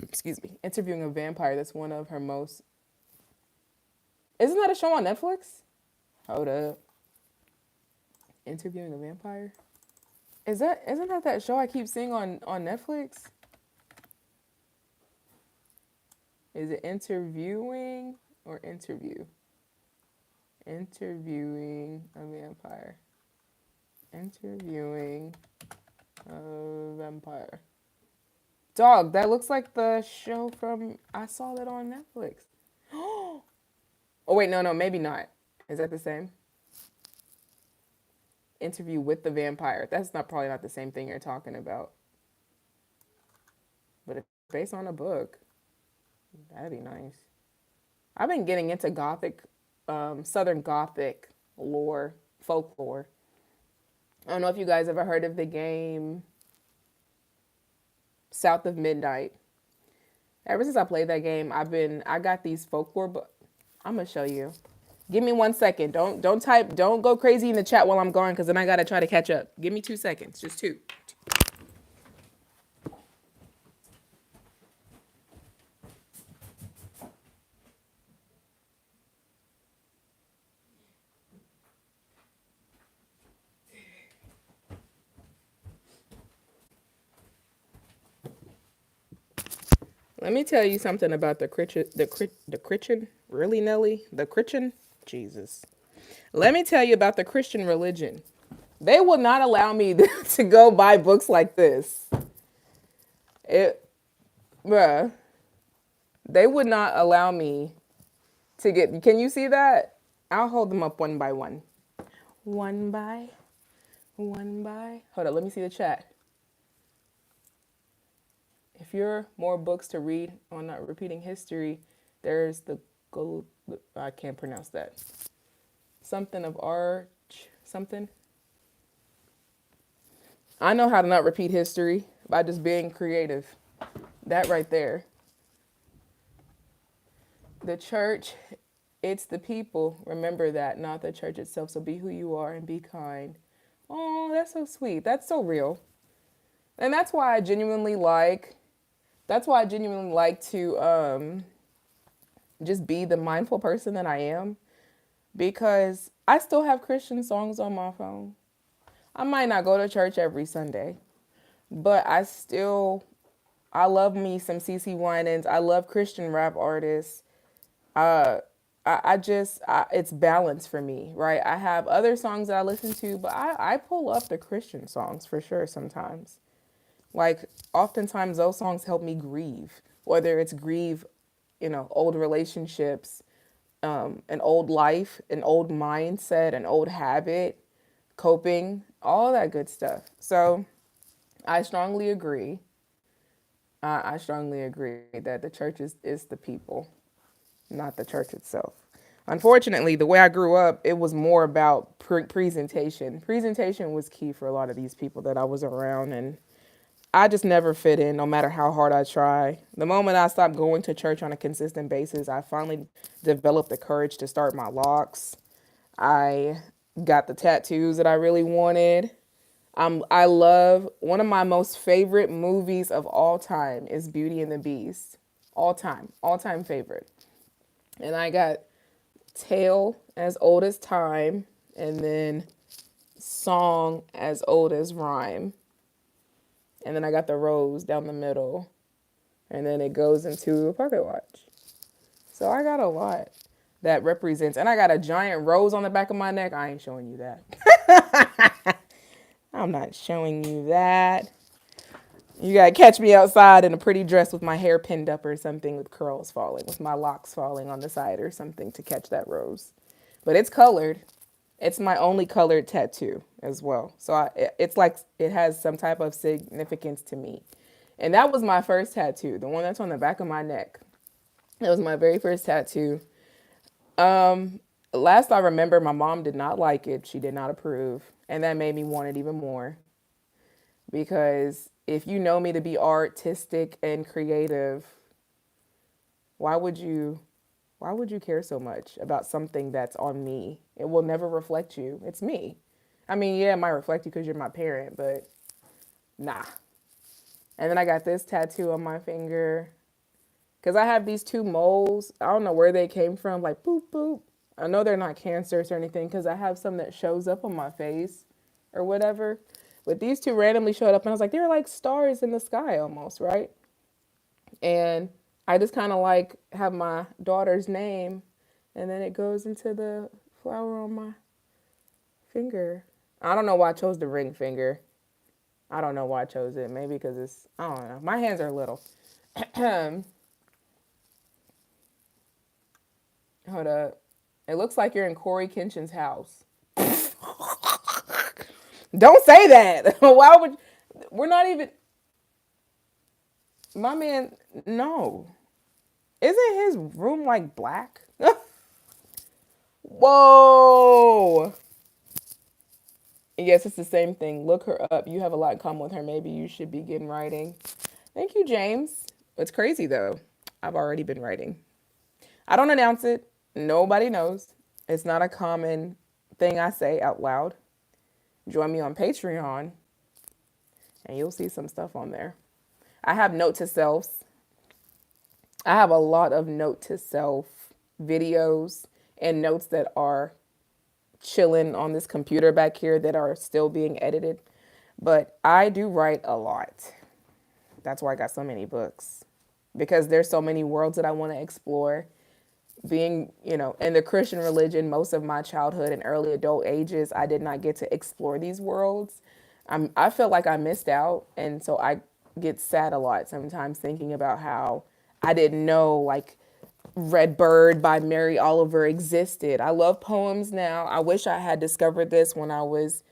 excuse me, Interviewing a Vampire. That's one of her most... Isn't that a show on Netflix? Hold up. Interviewing a Vampire? Isn't that show I keep seeing on Netflix? Is it Interviewing or Interview? Interviewing a Vampire. Interviewing a Vampire. Dog, that looks like the show from... I saw that on Netflix. Oh, wait, no, maybe not. Is that the same? Interview with the Vampire. That's probably not the same thing you're talking about. But it's based on a book. That'd be nice. I've been getting into Gothic, Southern Gothic lore, folklore. I don't know if you guys ever heard of the game South of Midnight. Ever since I played that game, I got these folklore books. I'm gonna show you. Give me 1 second. Don't go crazy in the chat while I'm going, because then I gotta try to catch up. Give me 2 seconds, just 2. Let me tell you something about the Christian, really, Nelly? The Christian? Jesus. Let me tell you about the Christian religion. They will not allow me to go buy books like this. Bruh. They would not allow me to get, can you see that? I'll hold them up one by one. One by. Hold on, let me see the chat. If you're more books to read on not repeating history, there's the gold, I can't pronounce that. Something of arch, something. I know how to not repeat history by just being creative. That right there. The church, it's the people. Remember that, not the church itself. So be who you are and be kind. Oh, that's so sweet. That's so real. And that's why I genuinely like to just be the mindful person that I am, because I still have Christian songs on my phone. I might not go to church every Sunday, but I love me some CC Winans. I love Christian rap artists. Uh, it's balance for me, right? I have other songs that I listen to, but I pull up the Christian songs for sure sometimes. Like, oftentimes those songs help me grieve, whether it's grieve, old relationships, an old life, an old mindset, an old habit, coping, all that good stuff. So I strongly agree. I strongly agree that the church is the people, not the church itself. Unfortunately, the way I grew up, it was more about presentation. Presentation was key for a lot of these people that I was around, and I just never fit in, no matter how hard I try. The moment I stopped going to church on a consistent basis, I finally developed the courage to start my locks. I got the tattoos that I really wanted. I love, one of my most favorite movies of all time is Beauty and the Beast. All time favorite. And I got Tale as old as time, and then Song as old as rhyme. And then I got the rose down the middle. And then it goes into a pocket watch. So I got a lot that represents, and I got a giant rose on the back of my neck. I ain't showing you that. I'm not showing you that. You gotta catch me outside in a pretty dress with my hair pinned up or something, with curls falling, with my locks falling on the side or something to catch that rose. But it's colored. It's my only colored tattoo as well. So it's like it has some type of significance to me. And that was my first tattoo, the one that's on the back of my neck. It was my very first tattoo. Last I remember, my mom did not like it. She did not approve. And that made me want it even more. Because if you know me to be artistic and creative, why would you care so much about something that's on me? It will never reflect you. It's me. I mean, yeah, it might reflect you because you're my parent, but nah. And then I got this tattoo on my finger because I have these two moles. I don't know where they came from, like boop, boop. I know they're not cancers or anything because I have some that shows up on my face or whatever. But these two randomly showed up and I was like, they're like stars in the sky almost, right? And I just kind of like have my daughter's name and then it goes into the flower on my finger. I don't know why I chose the ring finger. I don't know why I chose it. Maybe because I don't know. My hands are little. Hold up. It looks like you're in Corey Kenshin's house. Don't say that. Why would, we're not even, my man, no. Isn't his room like black? Whoa. Yes, it's the same thing. Look her up. You have a lot in common with her. Maybe you should begin writing. Thank you, James. It's crazy though. I've already been writing. I don't announce it. Nobody knows. It's not a common thing I say out loud. Join me on Patreon and you'll see some stuff on there. I have note to selves. I have a lot of note to self videos and notes that are chilling on this computer back here that are still being edited. But I do write a lot. That's why I got so many books, because there's so many worlds that I want to explore. Being, in the Christian religion, most of my childhood and early adult ages, I did not get to explore these worlds. I feel like I missed out. And so I get sad a lot sometimes thinking about how I didn't know, like, Red Bird by Mary Oliver existed. I love poems now. I wish I had discovered this when I was,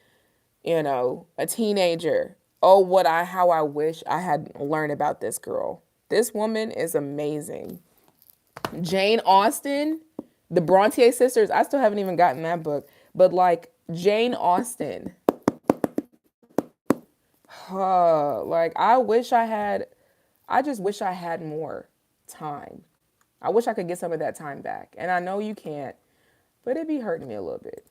a teenager. Oh, how I wish I had learned about this girl. This woman is amazing. Jane Austen, the Bronte sisters. I still haven't even gotten that book, but like Jane Austen. Like I just wish I had more time. I wish I could get some of that time back. And I know you can't, but it'd be hurting me a little bit.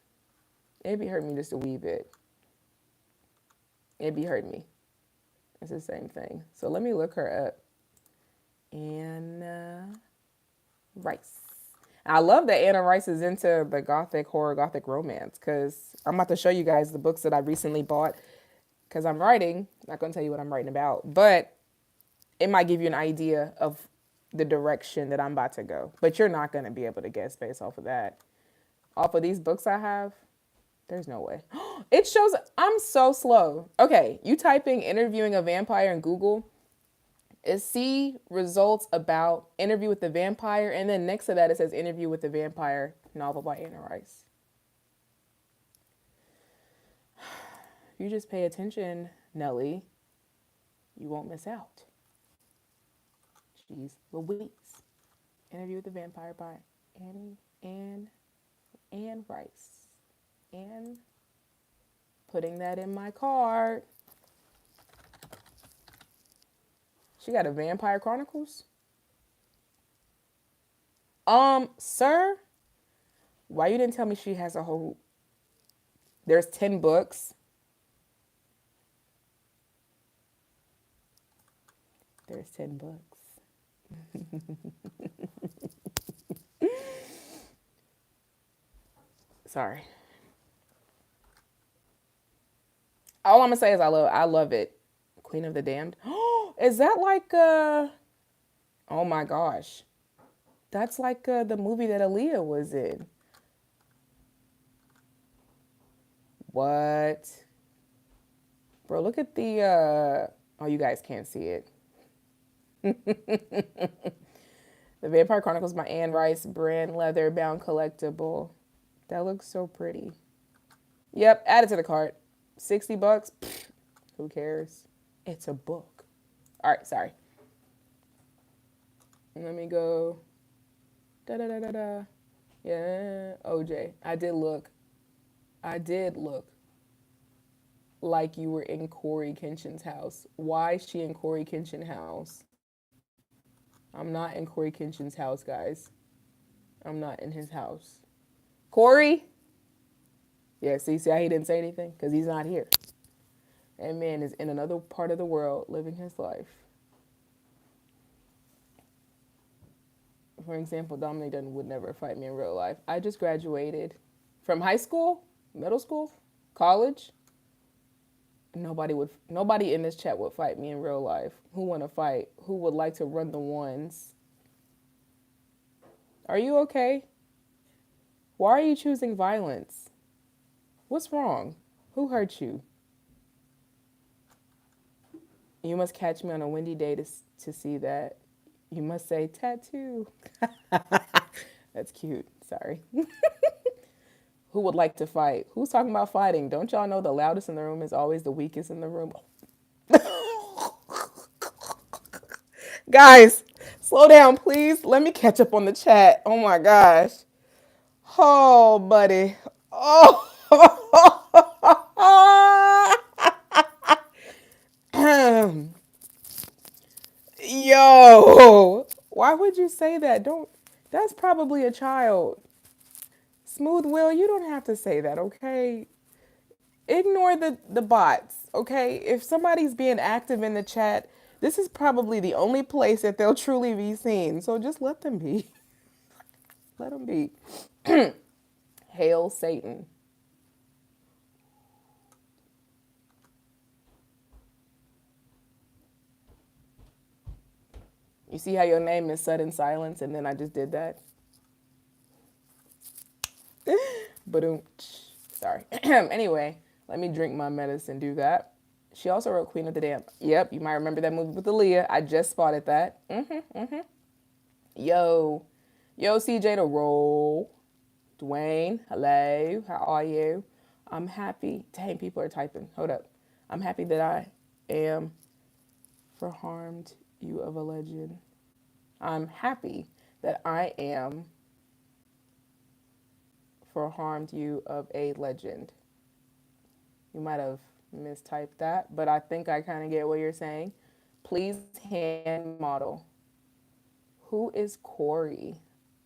It'd be hurting me just a wee bit. It'd be hurting me. It's the same thing. So let me look her up. Anna Rice. I love that Anna Rice is into the gothic horror, gothic romance, because I'm about to show you guys the books that I recently bought because I'm writing. Not going to tell you what I'm writing about, but it might give you an idea of the direction that I'm about to go. But you're not going to be able to guess based off of that. Off of these books I have, there's no way. It shows I'm so slow. Okay, you typing interviewing a vampire in Google, is see results about interview with the vampire, and then next to that it says interview with the vampire, novel by Anna Rice. You just pay attention, Nelly, you won't miss out. Jeez Louise. Interview with the vampire by Anne Rice. And putting that in my card. She got a Vampire Chronicles? Sir, why you didn't tell me she has a whole... There's 10 books. There's 10 books. Sorry. All I'm gonna say is I love it. Queen of the Damned. Is that like oh my gosh. That's like the movie that Aaliyah was in. What? Bro, look at the oh, you guys can't see it. The Vampire Chronicles by Anne Rice, brand leather bound collectible. That looks so pretty. Yep, add it to the cart. $60. Pfft, who cares? It's a book. All right, sorry. Let me go. Da da da da da. Yeah, OJ. I did look like you were in Corey Kenshin's house. Why is she in Corey Kenshin's house? I'm not in Corey Kenshin's house, guys. I'm not in his house. Corey? Yeah, see how he didn't say anything? Because he's not here. That man is in another part of the world living his life. For example, Dominic Dunn would never fight me in real life. I just graduated from high school, middle school, college. Nobody in this chat would fight me in real life. Who want to fight? Who would like to run the ones? Are you okay? Why are you choosing violence? What's wrong? Who hurt you? You must catch me on a windy day to see that. You must say tattoo. That's cute. Sorry. Who would like to fight? Who's talking about fighting? Don't y'all know the loudest in the room is always the weakest in the room? Guys, slow down, please. Let me catch up on the chat. Oh my gosh. Oh, buddy. Oh. Yo. Why would you say that? That's probably a child. Smooth Will, you don't have to say that, okay? Ignore the bots, okay? If somebody's being active in the chat, this is probably the only place that they'll truly be seen. So just let them be. Let them be. Hail Satan. You see how your name is sudden silence and then I just did that? Ba-doom. Sorry. Anyway, let me drink my medicine, do that. She also wrote Queen of the Damned. Yep, you might remember that movie with Aaliyah. I just spotted that. Yo, CJ to roll. Dwayne, hello. How are you? I'm happy. Dang, people are typing. Hold up. I'm happy that I am for harmed you of a legend. I'm happy that I am for harmed you of a legend. You might have mistyped that, but I think I kind of get what you're saying. Please hand model. Who is Corey?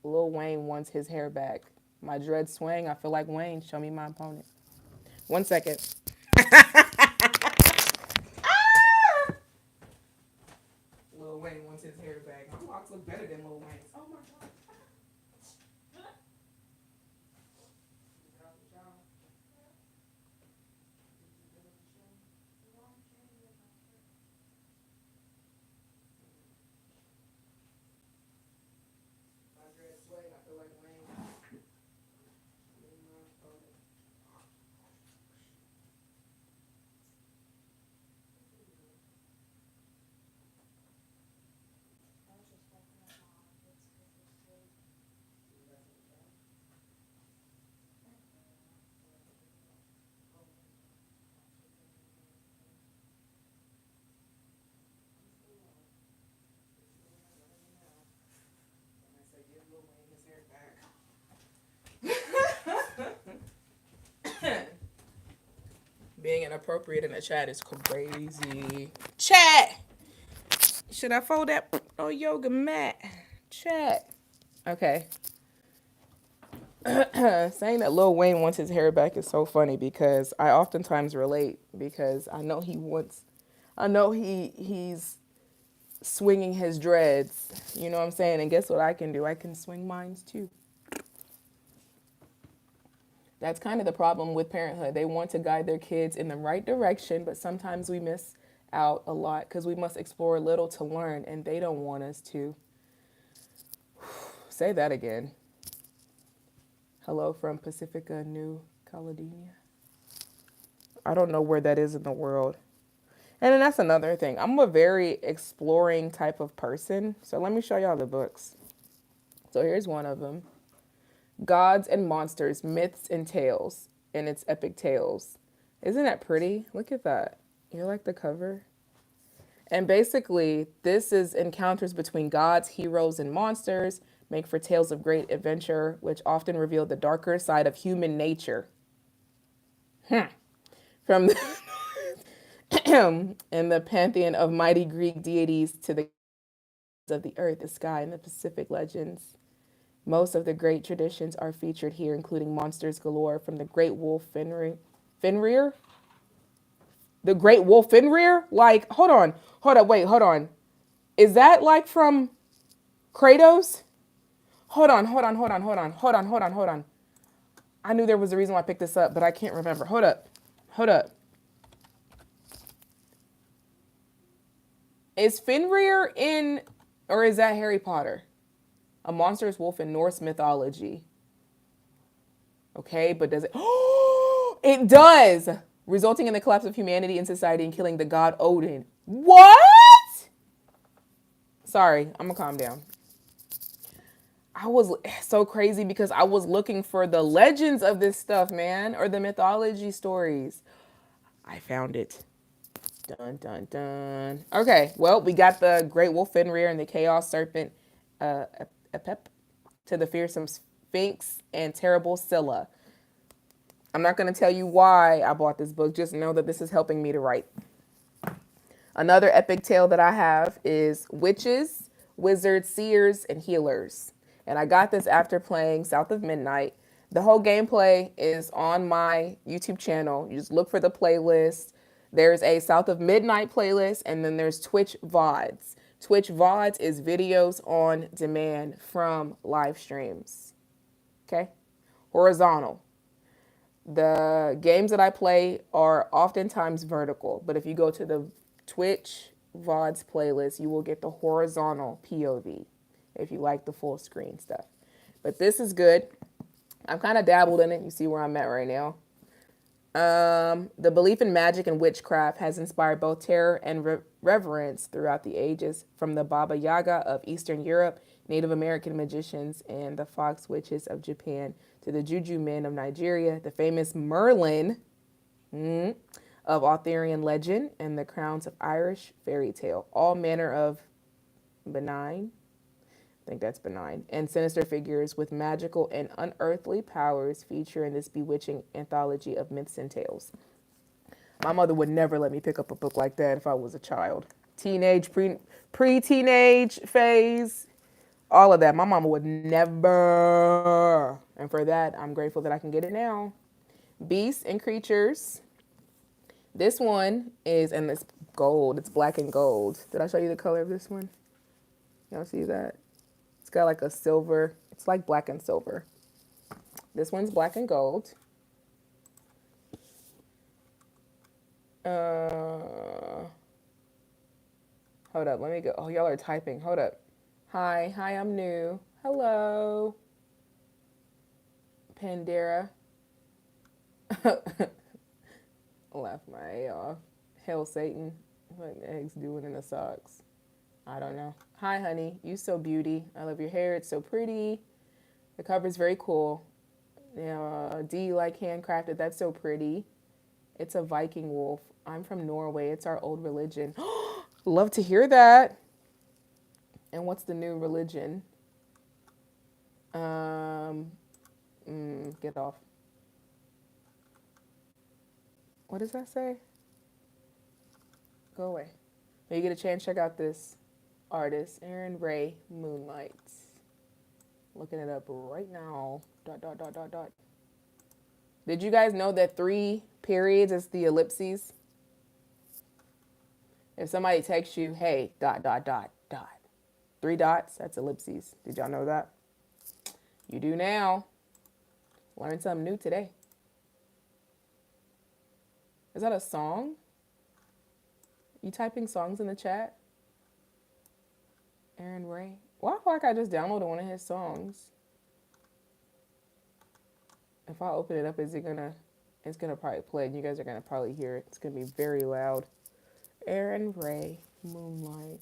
Lil Wayne wants his hair back. My dreads swing. I feel like Wayne. Show me my opponent. 1 second. Lil Wayne wants his hair back. My locks look better than Lil Wayne's. Oh my god. My dreads swing. I feel like Wayne. Show me my opponent. Being inappropriate in the chat is crazy. Chat! Should I fold that on yoga mat? Chat. Okay. Saying that Lil Wayne wants his hair back is so funny because I oftentimes relate because I know he's swinging his dreads. You know what I'm saying? And guess what I can do? I can swing mines too. That's kind of the problem with parenthood. They want to guide their kids in the right direction, but sometimes we miss out a lot because we must explore little to learn, and they don't want us to. Say that again. Hello from Pacifica, New Caledonia. I don't know where that is in the world. And then that's another thing. I'm a very exploring type of person. So let me show y'all the books. So here's one of them. Gods and Monsters, Myths and Tales, and its Epic Tales. Isn't that pretty? Look at that. You like the cover? And basically, this is encounters between gods, heroes, and monsters, make for tales of great adventure, which often reveal the darker side of human nature. From the in the pantheon of mighty Greek deities to the of the earth, the sky, and the Pacific legends. Most of the great traditions are featured here, including monsters galore from the great wolf Fenrir? The great wolf Fenrir? Like, hold on. Wait, hold on. Is that like from Kratos? Hold on. I knew there was a reason why I picked this up, but I can't remember. Hold up. Is Fenrir in, or is that Harry Potter? A monstrous wolf in Norse mythology. Okay, but does it? Oh, it does! Resulting in the collapse of humanity and society and killing the god Odin. What? Sorry, I'm gonna calm down. I was so crazy because I was looking for the legends of this stuff, man, or the mythology stories. I found it. Dun, dun, dun. Okay, well, we got the Great Wolf Fenrir and the Chaos Serpent Apep to the fearsome Sphinx and terrible Scylla. I'm not going to tell you why I bought this book. Just know that this is helping me to write. Another epic tale that I have is Witches, Wizards, Seers, and Healers. And I got this after playing South of Midnight. The whole gameplay is on my YouTube channel. You just look for the playlist. There's a South of Midnight playlist, and then there's Twitch VODs. Twitch VODs is videos on demand from live streams. Okay? Horizontal. The games that I play are oftentimes vertical, but if you go to the Twitch VODs playlist, you will get the horizontal POV if you like the full screen stuff. But this is good. I've kind of dabbled in it. You see where I'm at right now. The belief in magic and witchcraft has inspired both terror and reverence throughout the ages, from the Baba Yaga of Eastern Europe, Native American magicians, and the fox witches of Japan, to the juju men of Nigeria, the famous Merlin of Arthurian legend, and the crowns of Irish fairy tale. All manner of benign, I think that's benign, and sinister figures with magical and unearthly powers feature in this bewitching anthology of myths and tales. My mother would never let me pick up a book like that if I was a child. Teenage, pre-teenage phase, All of that. My mama would never. And for that, I'm grateful that I can get it now. Beasts and creatures. This one is, and it's gold. It's black and gold. Did I show you the color of this one? Y'all see that? It's got like a silver. It's like black and silver. This one's black and gold. Hold up. Let me go. Oh, y'all are typing. Hold up. Hi. Hi, I'm new. Hello. Pandera. Laugh my A off. Hail Satan. What the heck's doing in the socks? I don't know. Hi, honey. You so beauty. I love your hair. It's so pretty. The cover's very cool. D like handcrafted. That's so pretty. It's a Viking wolf. I'm from Norway. It's our old religion. Love to hear that. And what's the new religion? Get off. What does that say? Go away. When you get a chance, check out this artist, Aaron Ray Moonlights. Looking it up right now. ... Did you guys know that 3 periods is the ellipses? If somebody texts you, hey, ... 3 dots, that's ellipses. Did y'all know that? You do now. Learn something new today. Is that a song? You typing songs in the chat? Aaron Ray. Why feel like I just downloaded one of his songs? If I open it up, it's gonna probably play and you guys are gonna probably hear it. It's gonna be very loud. Aaron Ray, Moonlight.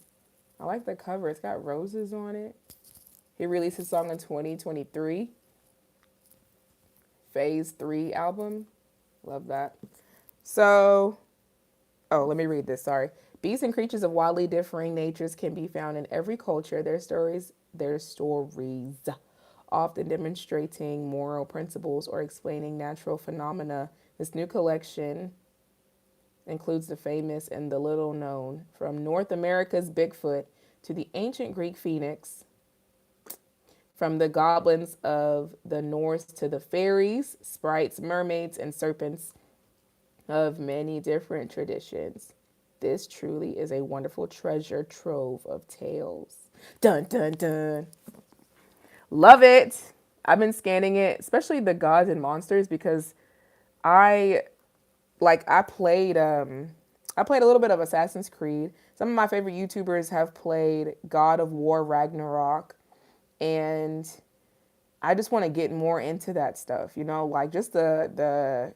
I like the cover. It's got roses on it. He released his song in 2023. Phase 3 album. Love that. So, let me read this. Sorry. Beasts and creatures of wildly differing natures can be found in every culture. Their stories, often demonstrating moral principles or explaining natural phenomena. This new collection includes the famous and the little known, from North America's Bigfoot to the ancient Greek phoenix, from the goblins of the Norse to the fairies, sprites, mermaids, and serpents of many different traditions. This truly is a wonderful treasure trove of tales. Dun, dun, dun. Love it. I've been scanning it, especially the gods and monsters, because I played a little bit of Assassin's Creed. Some of my favorite YouTubers have played God of War Ragnarok, and I just want to get more into that stuff, like just the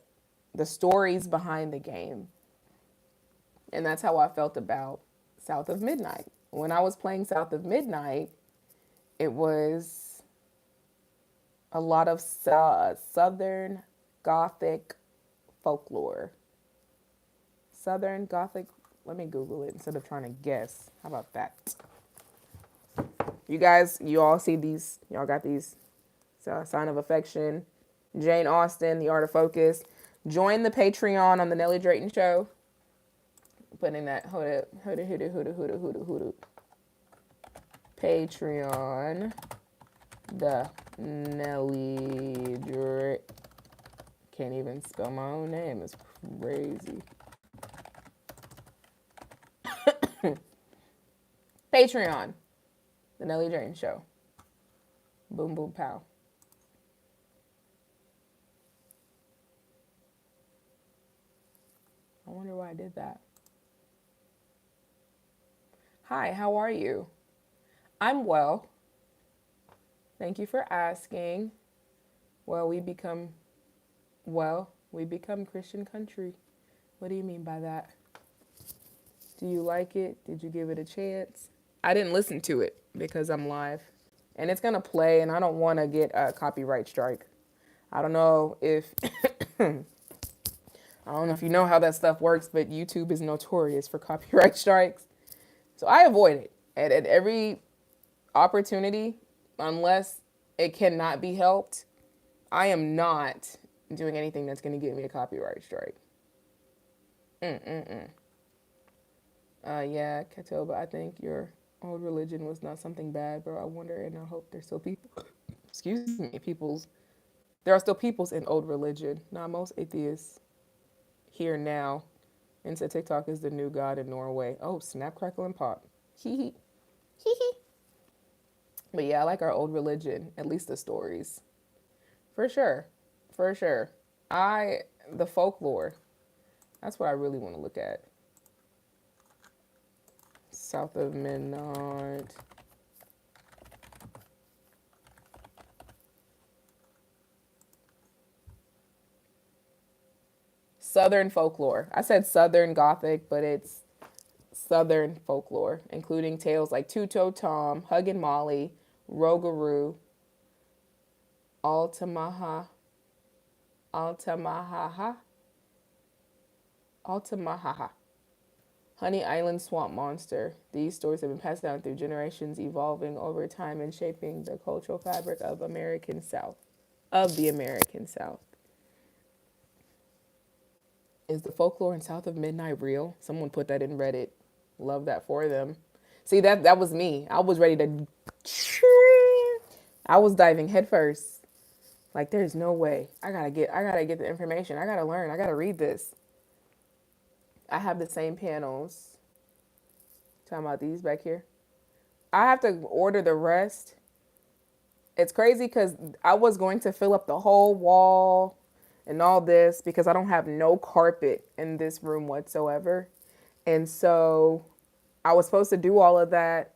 stories behind the game. And that's how I felt about South of Midnight. When I was playing South of Midnight, it was a lot of Southern Gothic folklore. Southern Gothic, let me Google it instead of trying to guess. How about that? You guys, you all see these, y'all got these. Sign of Affection, Jane Austen, The Art of Focus. Join the Patreon on the Nelly Drayton Show. Putting that, hold it. Patreon, the Nelly Drayton. Can't even spell my own name. It's crazy. Patreon, the Nelly Drayton Show. Boom, boom, pow. I wonder why I did that. Hi, how are you? I'm well. Thank you for asking. Well, we become Christian country. What do you mean by that? Do you like it? Did you give it a chance? I didn't listen to it because I'm live. And it's going to play, and I don't want to get a copyright strike. I don't know if you know how that stuff works, but YouTube is notorious for copyright strikes. So I avoid it at every opportunity, unless it cannot be helped. I am not doing anything that's going to get me a copyright strike. Yeah, Katoba, I think you're Old religion was not something bad, bro. I wonder and I hope there's still people. Excuse me, peoples. There are still peoples in old religion. Now, most atheists here now and said TikTok is the new god in Norway. Oh, snap, crackle, and pop. Hee hee. Hee hee. But yeah, I like our old religion, at least the stories. For sure. For sure. The folklore, that's what I really want to look at. South of Midnight. Southern folklore. I said Southern Gothic, but it's Southern folklore, including tales like Two-Toe Tom, Huggin' Molly, Rogaroo, Altamaha, Altamahaha, Altamahaha, Honey Island Swamp Monster. These stories have been passed down through generations, evolving over time and shaping the cultural fabric of American South. Of the American South. Is the folklore in South of Midnight real? Someone put that in Reddit. Love that for them. See, that was me. I was ready to. I was diving headfirst. Like, there's no way. I gotta get the information. I gotta learn. I gotta read this. I have the same panels. Talking about these back here. I have to order the rest. It's crazy because I was going to fill up the whole wall and all this because I don't have no carpet in this room whatsoever. And so I was supposed to do all of that.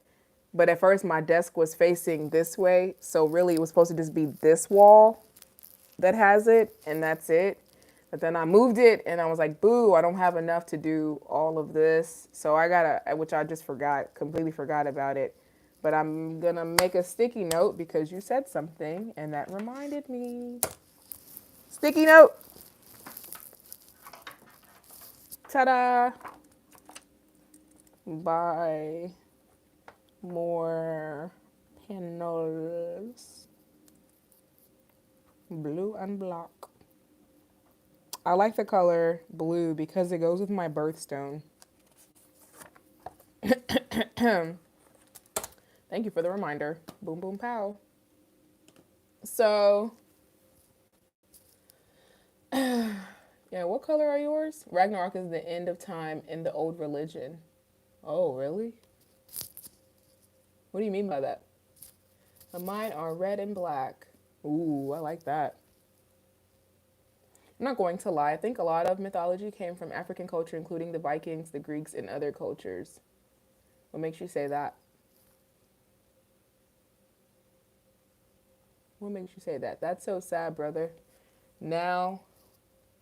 But at first my desk was facing this way. So really it was supposed to just be this wall that has it and that's it. But then I moved it and I was like, boo, I don't have enough to do all of this. So I gotta, which I just completely forgot about it. But I'm gonna make a sticky note because you said something and that reminded me. Sticky note. Ta-da. Buy more panels. Blue and black. I like the color blue because it goes with my birthstone. Thank you for the reminder. Boom, boom, pow. So, yeah, what color are yours? Ragnarok is the end of time in the old religion. Oh, really? What do you mean by that? Mine are red and black. Ooh, I like that. I'm not going to lie. I think a lot of mythology came from African culture, including the Vikings, the Greeks, and other cultures. What makes you say that? What makes you say that? That's so sad, brother. Now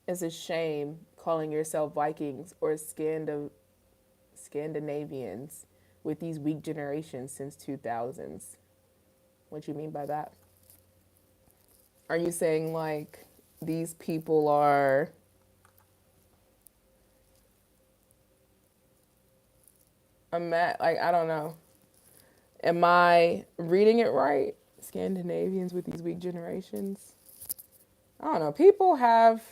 it's a shame calling yourself Vikings or Scandinavians with these weak generations since 2000s. What you mean by that? Are you saying like these people are I don't know. Am I reading it right? Scandinavians with these weak generations? I don't know. People have.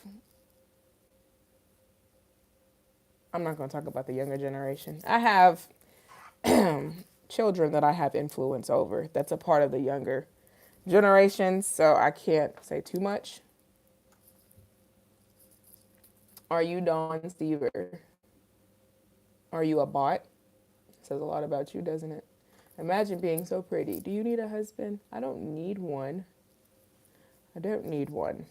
I'm not going to talk about the younger generation. I have children that I have influence over. That's a part of the younger generations, so I can't say too much. Are you Dawn Stever? Are you a bot? Says a lot about you, doesn't it? Imagine being so pretty. Do you need a husband? I don't need one. I don't need one.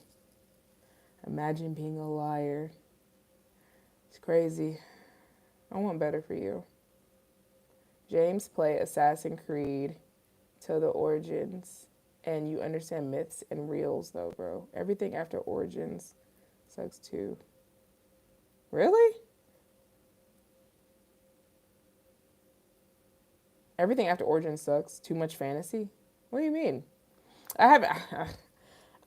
Imagine being a liar. It's crazy. I want better for you. James play Assassin's Creed to the Origins, and you understand myths and reels, though, bro. Everything after Origins sucks too. Really? Everything after Origins sucks. Too much fantasy? What do you mean? I have.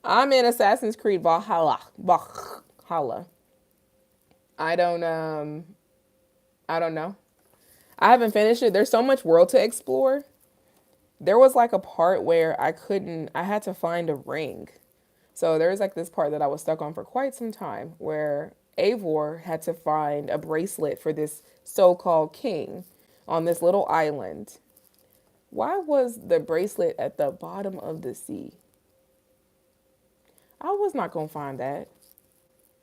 I'm in Assassin's Creed Valhalla. Valhalla. I don't I don't know. I haven't finished it. There's so much world to explore. There was like a part where I had to find a ring. So there was like this part that I was stuck on for quite some time where Eivor had to find a bracelet for this so-called king on this little island. Why was the bracelet at the bottom of the sea? I was not going to find that.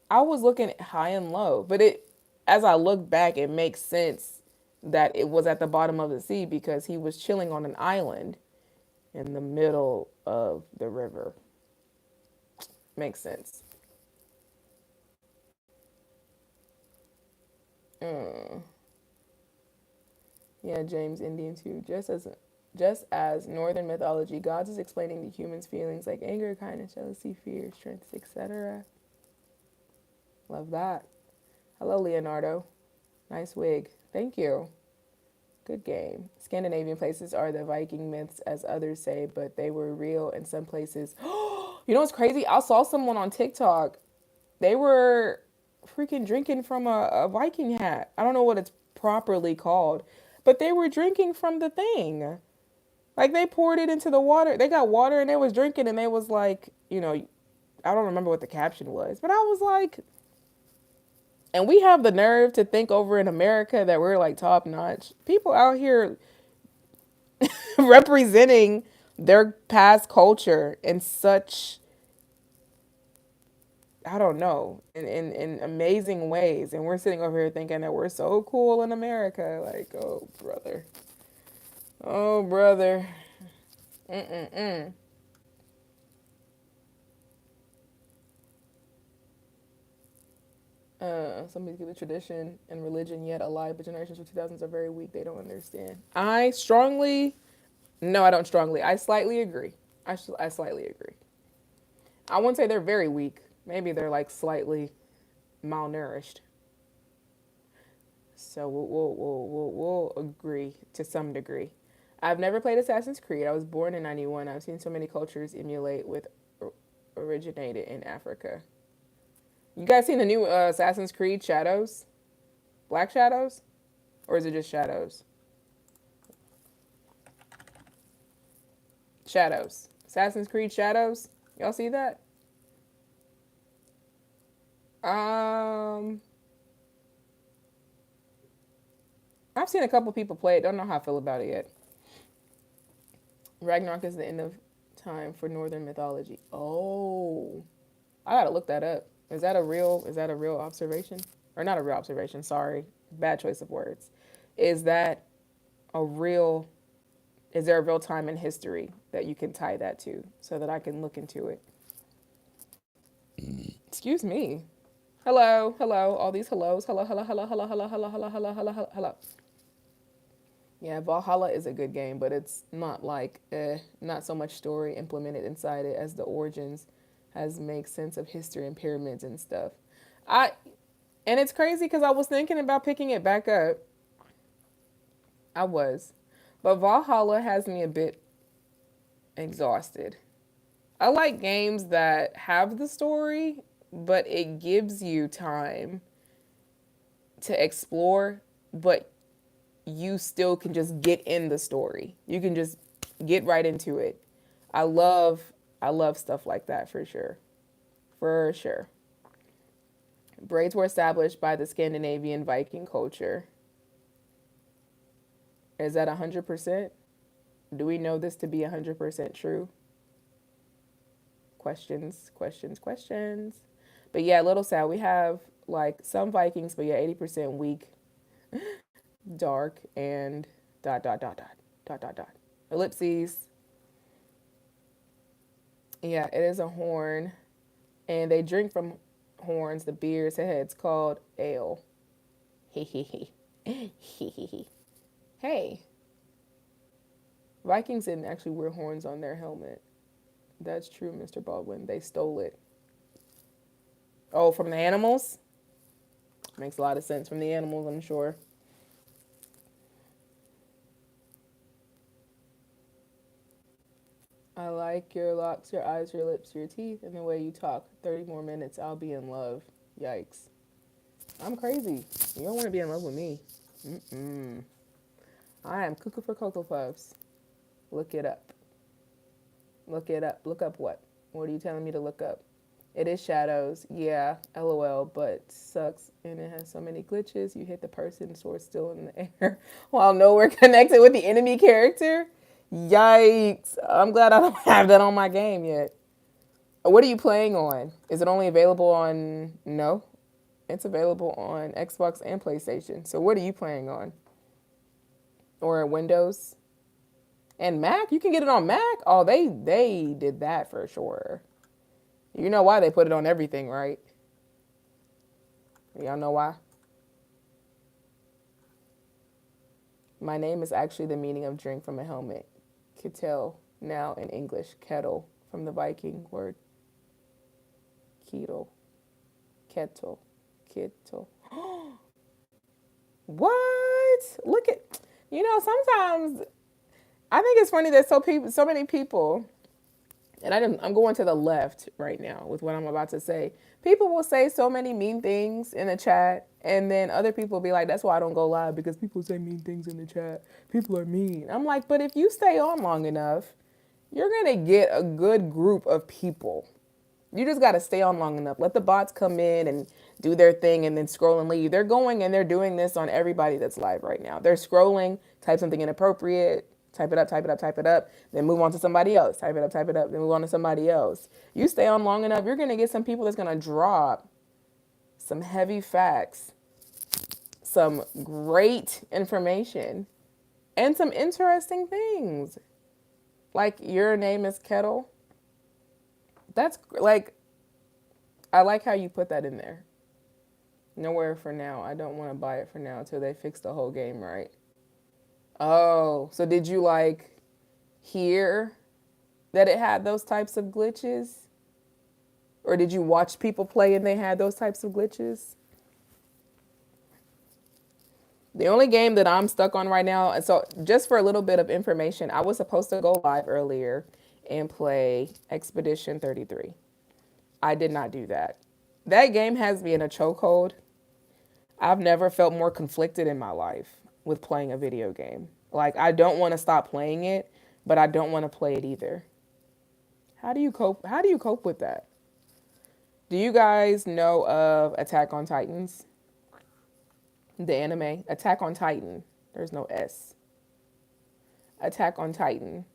I was looking high and low, but as I look back, it makes sense that it was at the bottom of the sea because he was chilling on an island in the middle of the river. Makes sense. Mm. Yeah, James Indian too. Just as Northern mythology, gods is explaining to humans feelings like anger, kindness, jealousy, fear, strength, etc. Love that. Hello, Leonardo. Nice wig. Thank you. Good game. Scandinavian places are the Viking myths, as others say, but they were real in some places. You know what's crazy? I saw someone on TikTok. They were freaking drinking from a Viking hat. I don't know what it's properly called, but they were drinking from the thing. Like they poured it into the water. They got water and they was drinking and they was like, I don't remember what the caption was, but I was like, and we have the nerve to think over in America that we're like top notch. People out here representing their past culture in such, I don't know, in amazing ways. And we're sitting over here thinking that we're so cool in America. Like, oh, brother. Oh, brother. Mm-mm-mm. Somebody's give the tradition and religion yet alive, but generations of 2000s are very weak. They don't understand. No, I don't strongly. I slightly agree. I slightly agree. I wouldn't say they're very weak. Maybe they're like slightly malnourished. So we'll agree to some degree. I've never played Assassin's Creed. I was born in 91. I've seen so many cultures emulate with originated in Africa. You guys seen the new Assassin's Creed Shadows? Black Shadows? Or is it just Shadows? Shadows. Assassin's Creed Shadows? Y'all see that? Um, I've seen a couple people play it. Don't know how I feel about it yet. Ragnarok is the end of time for Northern mythology. Oh, I gotta look that up. Is that a real observation? Or not a real observation, sorry. Bad choice of words. Is that a real is there a real time in history that you can tie that to so that I can look into it? Excuse me. Hello, hello, all these hellos. Hello, hello, hello, hello, hello, hello, hello, hello, hello, hello, hello. Yeah, Valhalla is a good game, but it's not like not so much story implemented inside it as the origins has make sense of history and pyramids and stuff. I and it's crazy because I was thinking about picking it back up. I was, but Valhalla has me a bit exhausted. I like games that have the story, but it gives you time to explore, but you still can just get in the story. You can just get right into it. I love I love stuff like that for sure. For sure. Braids were established by the Scandinavian Viking culture. Is that 100%? Do we know this to be 100% true? Questions, questions, questions. But yeah, little sad. We have like some Vikings, but yeah, 80% weak, dark, and dot, dot, dot, dot, dot, dot, dot. Ellipses. Yeah, it is a horn. And they drink from horns, the beer's heads called ale. Hee hee hee. Hee hee hee. Hey, Vikings didn't actually wear horns on their helmet. That's true, Mr. Baldwin. They stole it. Oh, from the animals? Makes a lot of sense from the animals, I'm sure. I like your locks, your eyes, your lips, your teeth, and the way you talk. 30 more minutes, I'll be in love. Yikes. I'm crazy. You don't want to be in love with me. Mm-mm. I am cuckoo for Cocoa Puffs. Look it up. Look it up. Look up what? What are you telling me to look up? It is Shadows. Yeah, LOL, but sucks. And it has so many glitches. You hit the person, sword still in the air, while nowhere connected with the enemy character. Yikes. I'm glad I don't have that on my game yet. What are you playing on? Is it only available on... No. It's available on Xbox and PlayStation. So what are you playing on? Or Windows? And Mac? You can get it on Mac? Oh, they did that for sure. You know why they put it on everything, right? Y'all know why? My name is actually the meaning of drink from a helmet. Kettle, now in English, kettle, from the Viking word kettle. Kettle. Kettle. What? Look at, sometimes I think it's funny that so many people, and I'm going to the left right now with what I'm about to say. People will say so many mean things in the chat, and then other people be like, that's why I don't go live, because people say mean things in the chat. People are mean. I'm like, but if you stay on long enough, you're going to get a good group of people. You just got to stay on long enough. Let the bots come in and do their thing and then scroll and leave. They're going and they're doing this on everybody that's live right now. They're scrolling, type something inappropriate, type it up, type it up, type it up, then move on to somebody else. Type it up, then move on to somebody else. You stay on long enough, you're going to get some people that's going to drop some heavy facts, some great information, and some interesting things. Like, your name is Kettle. That's like, I like how you put that in there. Nowhere for now. I don't want to buy it for now until they fix the whole game right. Oh, so did you like hear that it had those types of glitches? Or did you watch people play and they had those types of glitches? The only game that I'm stuck on right now, and so just for a little bit of information, I was supposed to go live earlier and play Expedition 33. I did not do that. That game has me in a chokehold. I've never felt more conflicted in my life with playing a video game. Like, I don't want to stop playing it, but I don't want to play it either. How do you cope? How do you cope with that? Do you guys know of Attack on Titans? The anime? Attack on Titan. There's no S. Attack on Titan.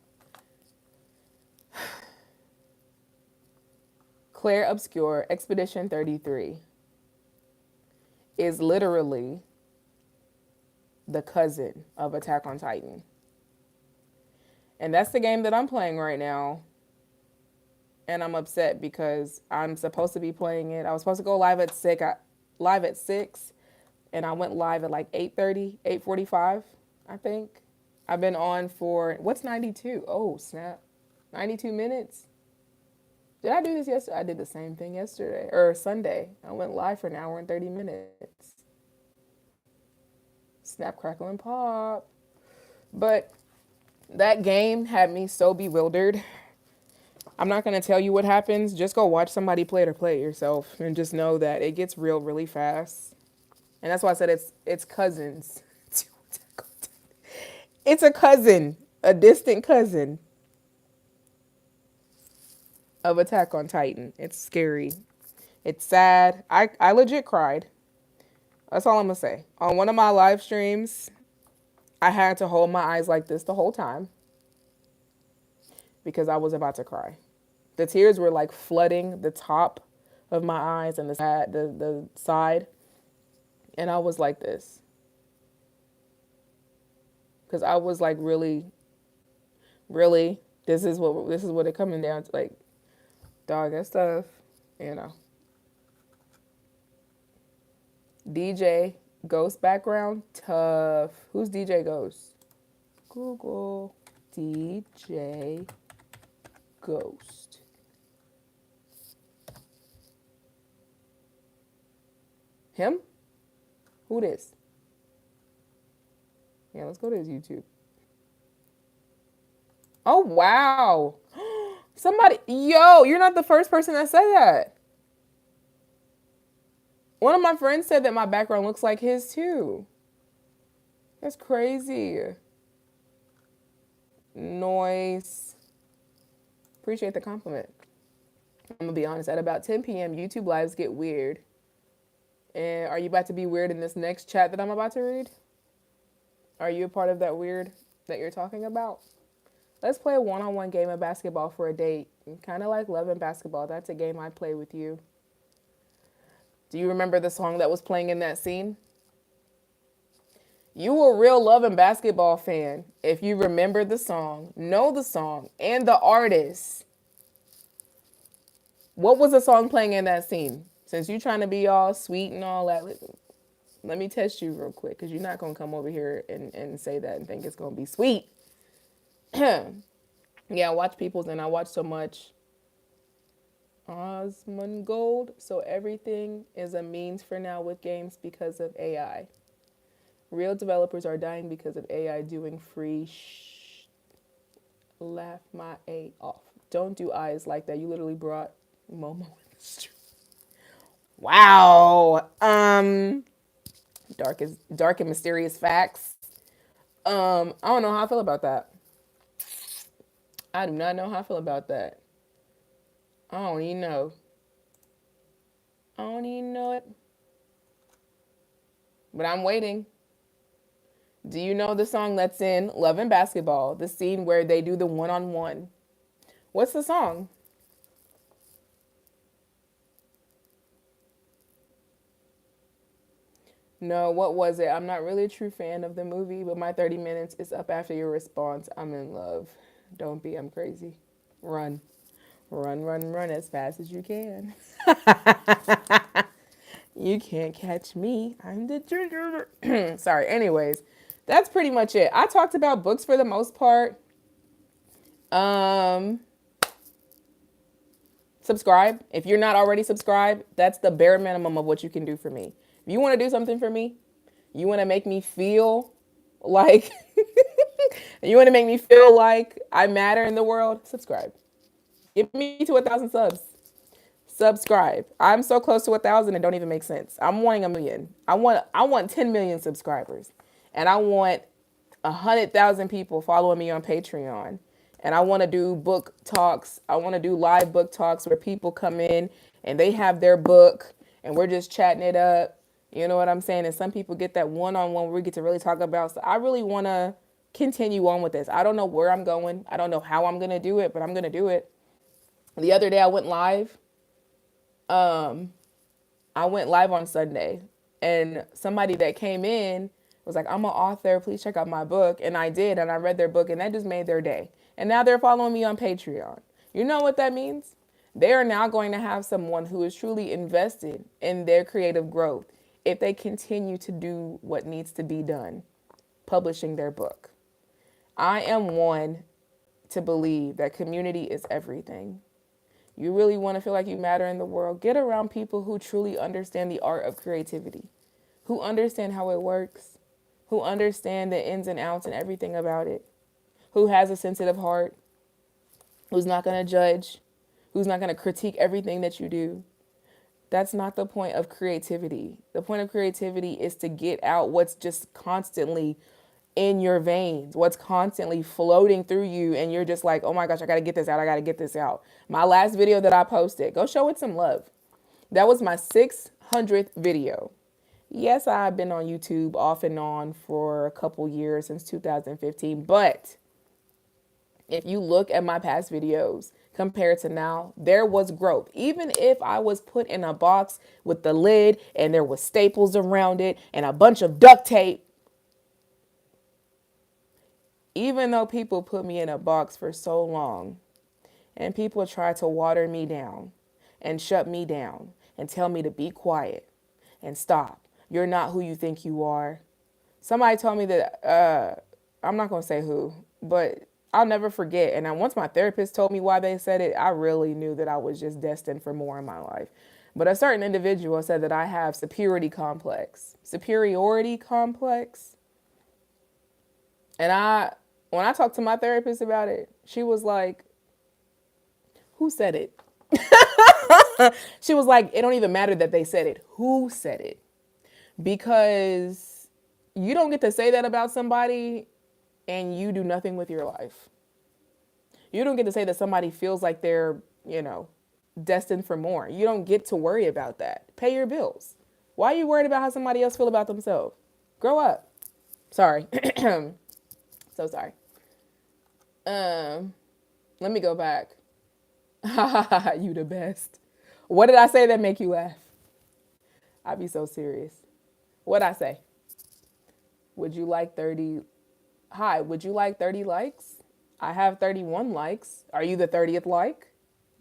Claire Obscure, Expedition 33 is literally the cousin of Attack on Titan. And that's the game that I'm playing right now. And I'm upset because I'm supposed to be playing it. I was supposed to go live at 6, and I went live at like 8:30, 8:45, I think. I've been on for, what's 92? Oh, snap. 92 minutes? Did I do this yesterday? I did the same thing yesterday, or Sunday. I went live for an hour and 30 minutes. Snap, crackle, and pop. But that game had me so bewildered. I'm not going to tell you what happens. Just go watch somebody play it or play it yourself, and just know that it gets real really fast. And that's why I said it's cousins. It's a cousin, a distant cousin of Attack on Titan. It's scary. It's sad. I legit cried. That's all I'm going to say. On one of my live streams, I had to hold my eyes like this the whole time because I was about to cry. The tears were like flooding the top of my eyes and the side. And I was like this. Because I was like, really, this is what it coming down to. Like, dog, that stuff, DJ Ghost background, tough. Who's DJ Ghost? Google DJ Ghost. Him? Who this? Yeah, let's go to his YouTube. Oh, wow. Somebody, yo, you're not the first person that said that. One of my friends said that my background looks like his too. That's crazy. Noise. Appreciate the compliment. I'm gonna be honest, at about 10 p.m. YouTube lives get weird. And are you about to be weird in this next chat that I'm about to read? Are you a part of that weird that you're talking about? Let's play a one-on-one game of basketball for a date. Kind of like Love and Basketball. That's a game I play with you. Do you remember the song that was playing in that scene? You a real Love and Basketball fan if you remember the song, know the song, and the artist. What was the song playing in that scene? Since you trying to be all sweet and all that, let me test you real quick, because you're not going to come over here and say that and think it's going to be sweet. Yeah, I watch People's, and I watch so much Osmongold. So everything is a means for now with games because of AI. Real developers are dying because of AI doing free laugh my A off. Don't do eyes like that. You literally brought Momo in the street. Wow. Dark and mysterious facts. I don't know how I feel about that. I do not know how I feel about that. I don't even know. I don't even know it. But I'm waiting. Do you know the song that's in Love and Basketball? The scene where they do the one-on-one. What's the song? No, what was it? I'm not really a true fan of the movie, but my 30 minutes is up after your response. I'm in love. Don't be, I'm crazy. Run. Run, run, run as fast as you can. You can't catch me. I'm the ginger. Sorry. Anyways, that's pretty much it. I talked about books for the most part. Subscribe. If you're not already subscribed, that's the bare minimum of what you can do for me. If you want to do something for me, you want to make me feel like you want to make me feel like I matter in the world, subscribe. Get me to 1,000 subs. Subscribe. I'm so close to 1,000 it don't even make sense. I'm wanting 1,000,000. I want 10 million subscribers, and I want 100,000 people following me on Patreon. And I want to do book talks. I want to do live book talks where people come in and they have their book and we're just chatting it up. You know what I'm saying? And some people get that one-on-one where we get to really talk about. So I really want to continue on with this. I don't know where I'm going. I don't know how I'm going to do it, but I'm going to do it. The other day I went live. I went live on Sunday, and somebody that came in was like, I'm an author, please check out my book. And I did, and I read their book, and that just made their day. And now they're following me on Patreon. You know what that means? They are now going to have someone who is truly invested in their creative growth if they continue to do what needs to be done, publishing their book. I am one to believe that community is everything. You really want to feel like you matter in the world, get around people who truly understand the art of creativity, who understand how it works, who understand the ins and outs and everything about it, who has a sensitive heart, who's not going to judge, who's not going to critique everything that you do. That's not the point of creativity. The point of creativity is to get out what's just constantly in your veins, what's constantly floating through you, and you're just like, oh my gosh, I gotta get this out, I gotta get this out. My last video that I posted, go show it some love. That was my 600th video. Yes, I've been on YouTube off and on for a couple years since 2015, but if you look at my past videos compared to now, there was growth. Even if I was put in a box with the lid and there was staples around it and a bunch of duct tape, even though people put me in a box for so long and people try to water me down and shut me down and tell me to be quiet and stop. You're not who you think you are. Somebody told me that, I'm not going to say who, but I'll never forget. And then once my therapist told me why they said it, I really knew that I was just destined for more in my life. But a certain individual said that I have superiority complex. And when I talked to my therapist about it, she was like, who said it? She was like, it don't even matter that they said it. Who said it? Because you don't get to say that about somebody and you do nothing with your life. You don't get to say that somebody feels like they're, destined for more. You don't get to worry about that. Pay your bills. Why are you worried about how somebody else feel about themselves? Grow up. Sorry. So sorry. Um, Let me go back. You the best. What did I say that make you laugh? I'd be so serious. What'd I say? Would you like 30? Hi, would you like 30 likes? I have 31 likes. Are you the 30th like?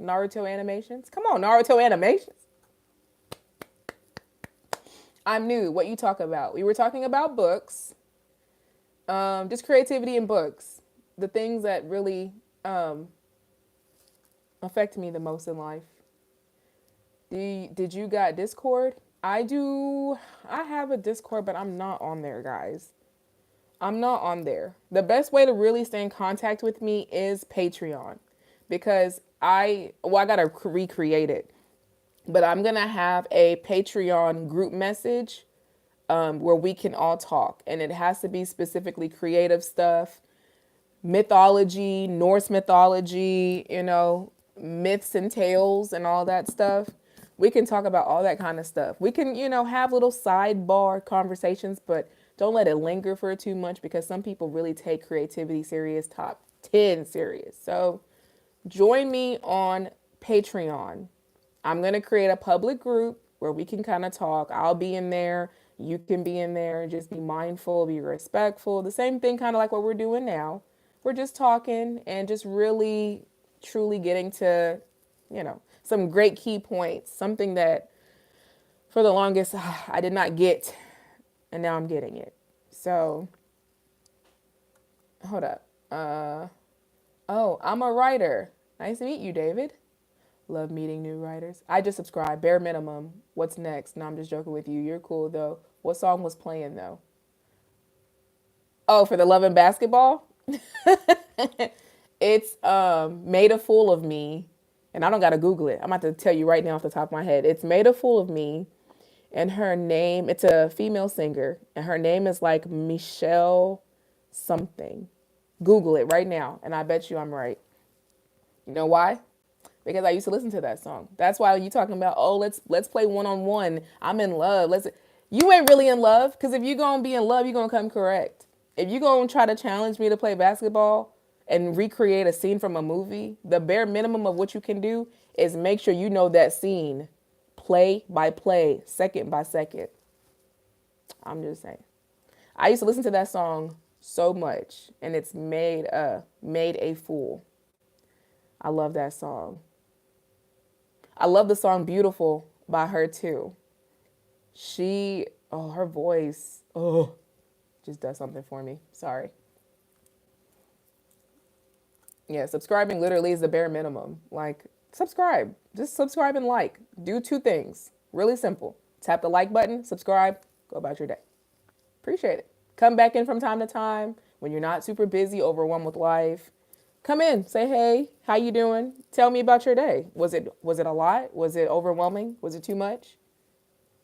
Naruto animations? Come on, Naruto animations. I'm new. What you talk about? We were talking about books. Just creativity in books. The things that really affect me the most in life. Did you got Discord? I do. I have a Discord, but I'm not on there, guys. I'm not on there. The best way to really stay in contact with me is Patreon because I got to recreate it. But I'm going to have a Patreon group message where we can all talk. And it has to be specifically creative stuff, mythology, Norse mythology, myths and tales and all that stuff. We can talk about all that kind of stuff. We can, have little sidebar conversations, but don't let it linger for too much because some people really take creativity serious, top 10 serious. So join me on Patreon. I'm going to create a public group where we can kind of talk. I'll be in there. You can be in there. Just be mindful, be respectful. The same thing kind of like what we're doing now. We're just talking and just really, truly getting to, some great key points. Something that for the longest I did not get. And now I'm getting it. So, hold up. Oh, I'm a writer. Nice to meet you, David. Love meeting new writers. I just subscribed. Bare minimum. What's next? No, I'm just joking with you. You're cool, though. What song was playing, though? Oh, for the Love and Basketball? It's Made a Fool of Me. And I don't got to Google it. I'm about to tell you right now off the top of my head. It's Made a Fool of Me. And her name, it's a female singer. And her name is like Michelle something. Google it right now. And I bet you I'm right. You know why? Because I used to listen to that song. That's why you talking about, oh, let's play one-on-one. I'm in love. You ain't really in love, because if you're gonna be in love, you're gonna come correct. If you're gonna try to challenge me to play basketball and recreate a scene from a movie, the bare minimum of what you can do is make sure you know that scene play by play, second by second. I'm just saying. I used to listen to that song so much, and it's made a fool. I love that song. I love the song Beautiful by her too. Her voice, just does something for me. Sorry. Yeah, subscribing literally is the bare minimum. Like, subscribe. Just subscribe and like. Do two things. Really simple. Tap the like button, subscribe, go about your day. Appreciate it. Come back in from time to time when you're not super busy, overwhelmed with life. Come in, say hey, how you doing? Tell me about your day. Was it a lot? Was it overwhelming? Was it too much?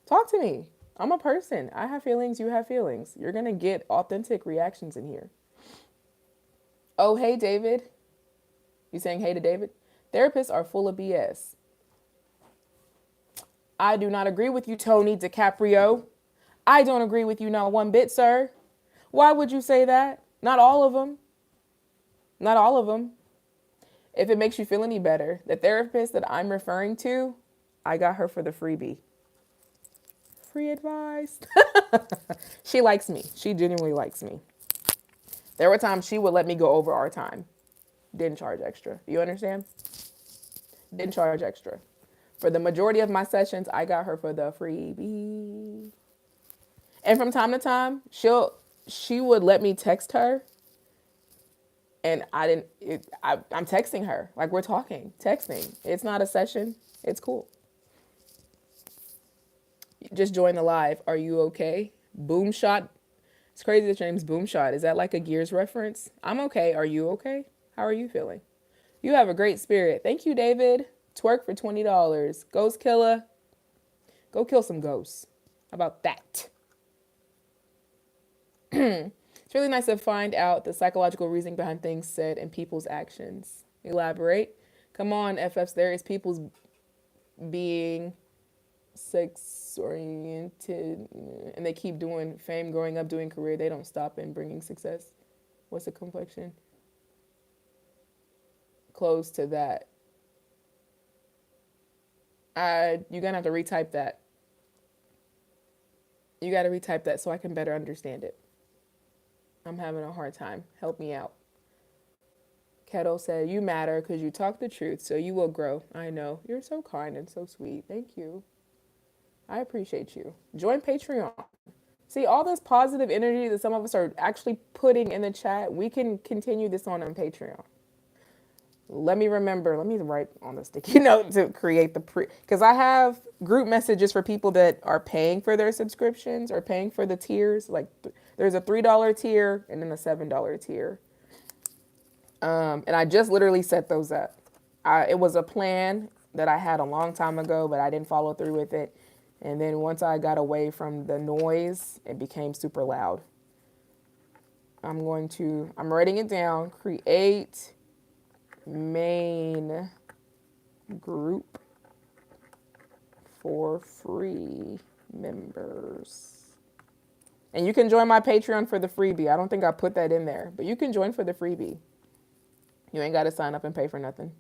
Talk to me. I'm a person. I have feelings, you have feelings. You're going to get authentic reactions in here. Oh, hey, David. You saying hey to David? Therapists are full of BS. I do not agree with you, Tony DiCaprio. I don't agree with you not one bit, sir. Why would you say that? Not all of them. Not all of them. If it makes you feel any better, the therapist that I'm referring to, I got her for the freebie. Free advice. She likes me. She genuinely likes me. There were times she would let me go over our time. Didn't charge extra. You understand? Didn't charge extra. For the majority of my sessions, I got her for the freebie. And from time to time, she would let me text her. And I'm texting her. Like, we're talking, texting. It's not a session. It's cool. Just join the live. Are you okay? Boom shot. It's crazy that your name's Boom Shot. Is that like a Gears reference? I'm okay. Are you okay? How are you feeling? You have a great spirit. Thank you, David. Twerk for $20. Ghost killer. Go kill some ghosts. How about that? It's really nice to find out the psychological reasoning behind things said and people's actions. Elaborate. Come on, FFs. There is people's being sex oriented and they keep doing fame, growing up, doing career. They don't stop and bringing success. What's the complexion? close to that. You're gonna have to retype that. You gotta retype that so I can better understand it. I'm having a hard time. Help me out. Kettle said, you matter because you talk the truth, so you will grow. I know. You're so kind and so sweet. Thank you. I appreciate you. Join Patreon. See, all this positive energy that some of us are actually putting in the chat, we can continue this on Patreon. Let me write on the sticky note to create the because I have group messages for people that are paying for their subscriptions or paying for the tiers. Like there's a $3 tier and then a $7 tier. And I just literally set those up. It was a plan that I had a long time ago, but I didn't follow through with it. And then once I got away from the noise, it became super loud. I'm writing it down. Create main group for free members. And you can join my Patreon for the freebie. I don't think I put that in there, but you can join for the freebie. You ain't got to sign up and pay for nothing.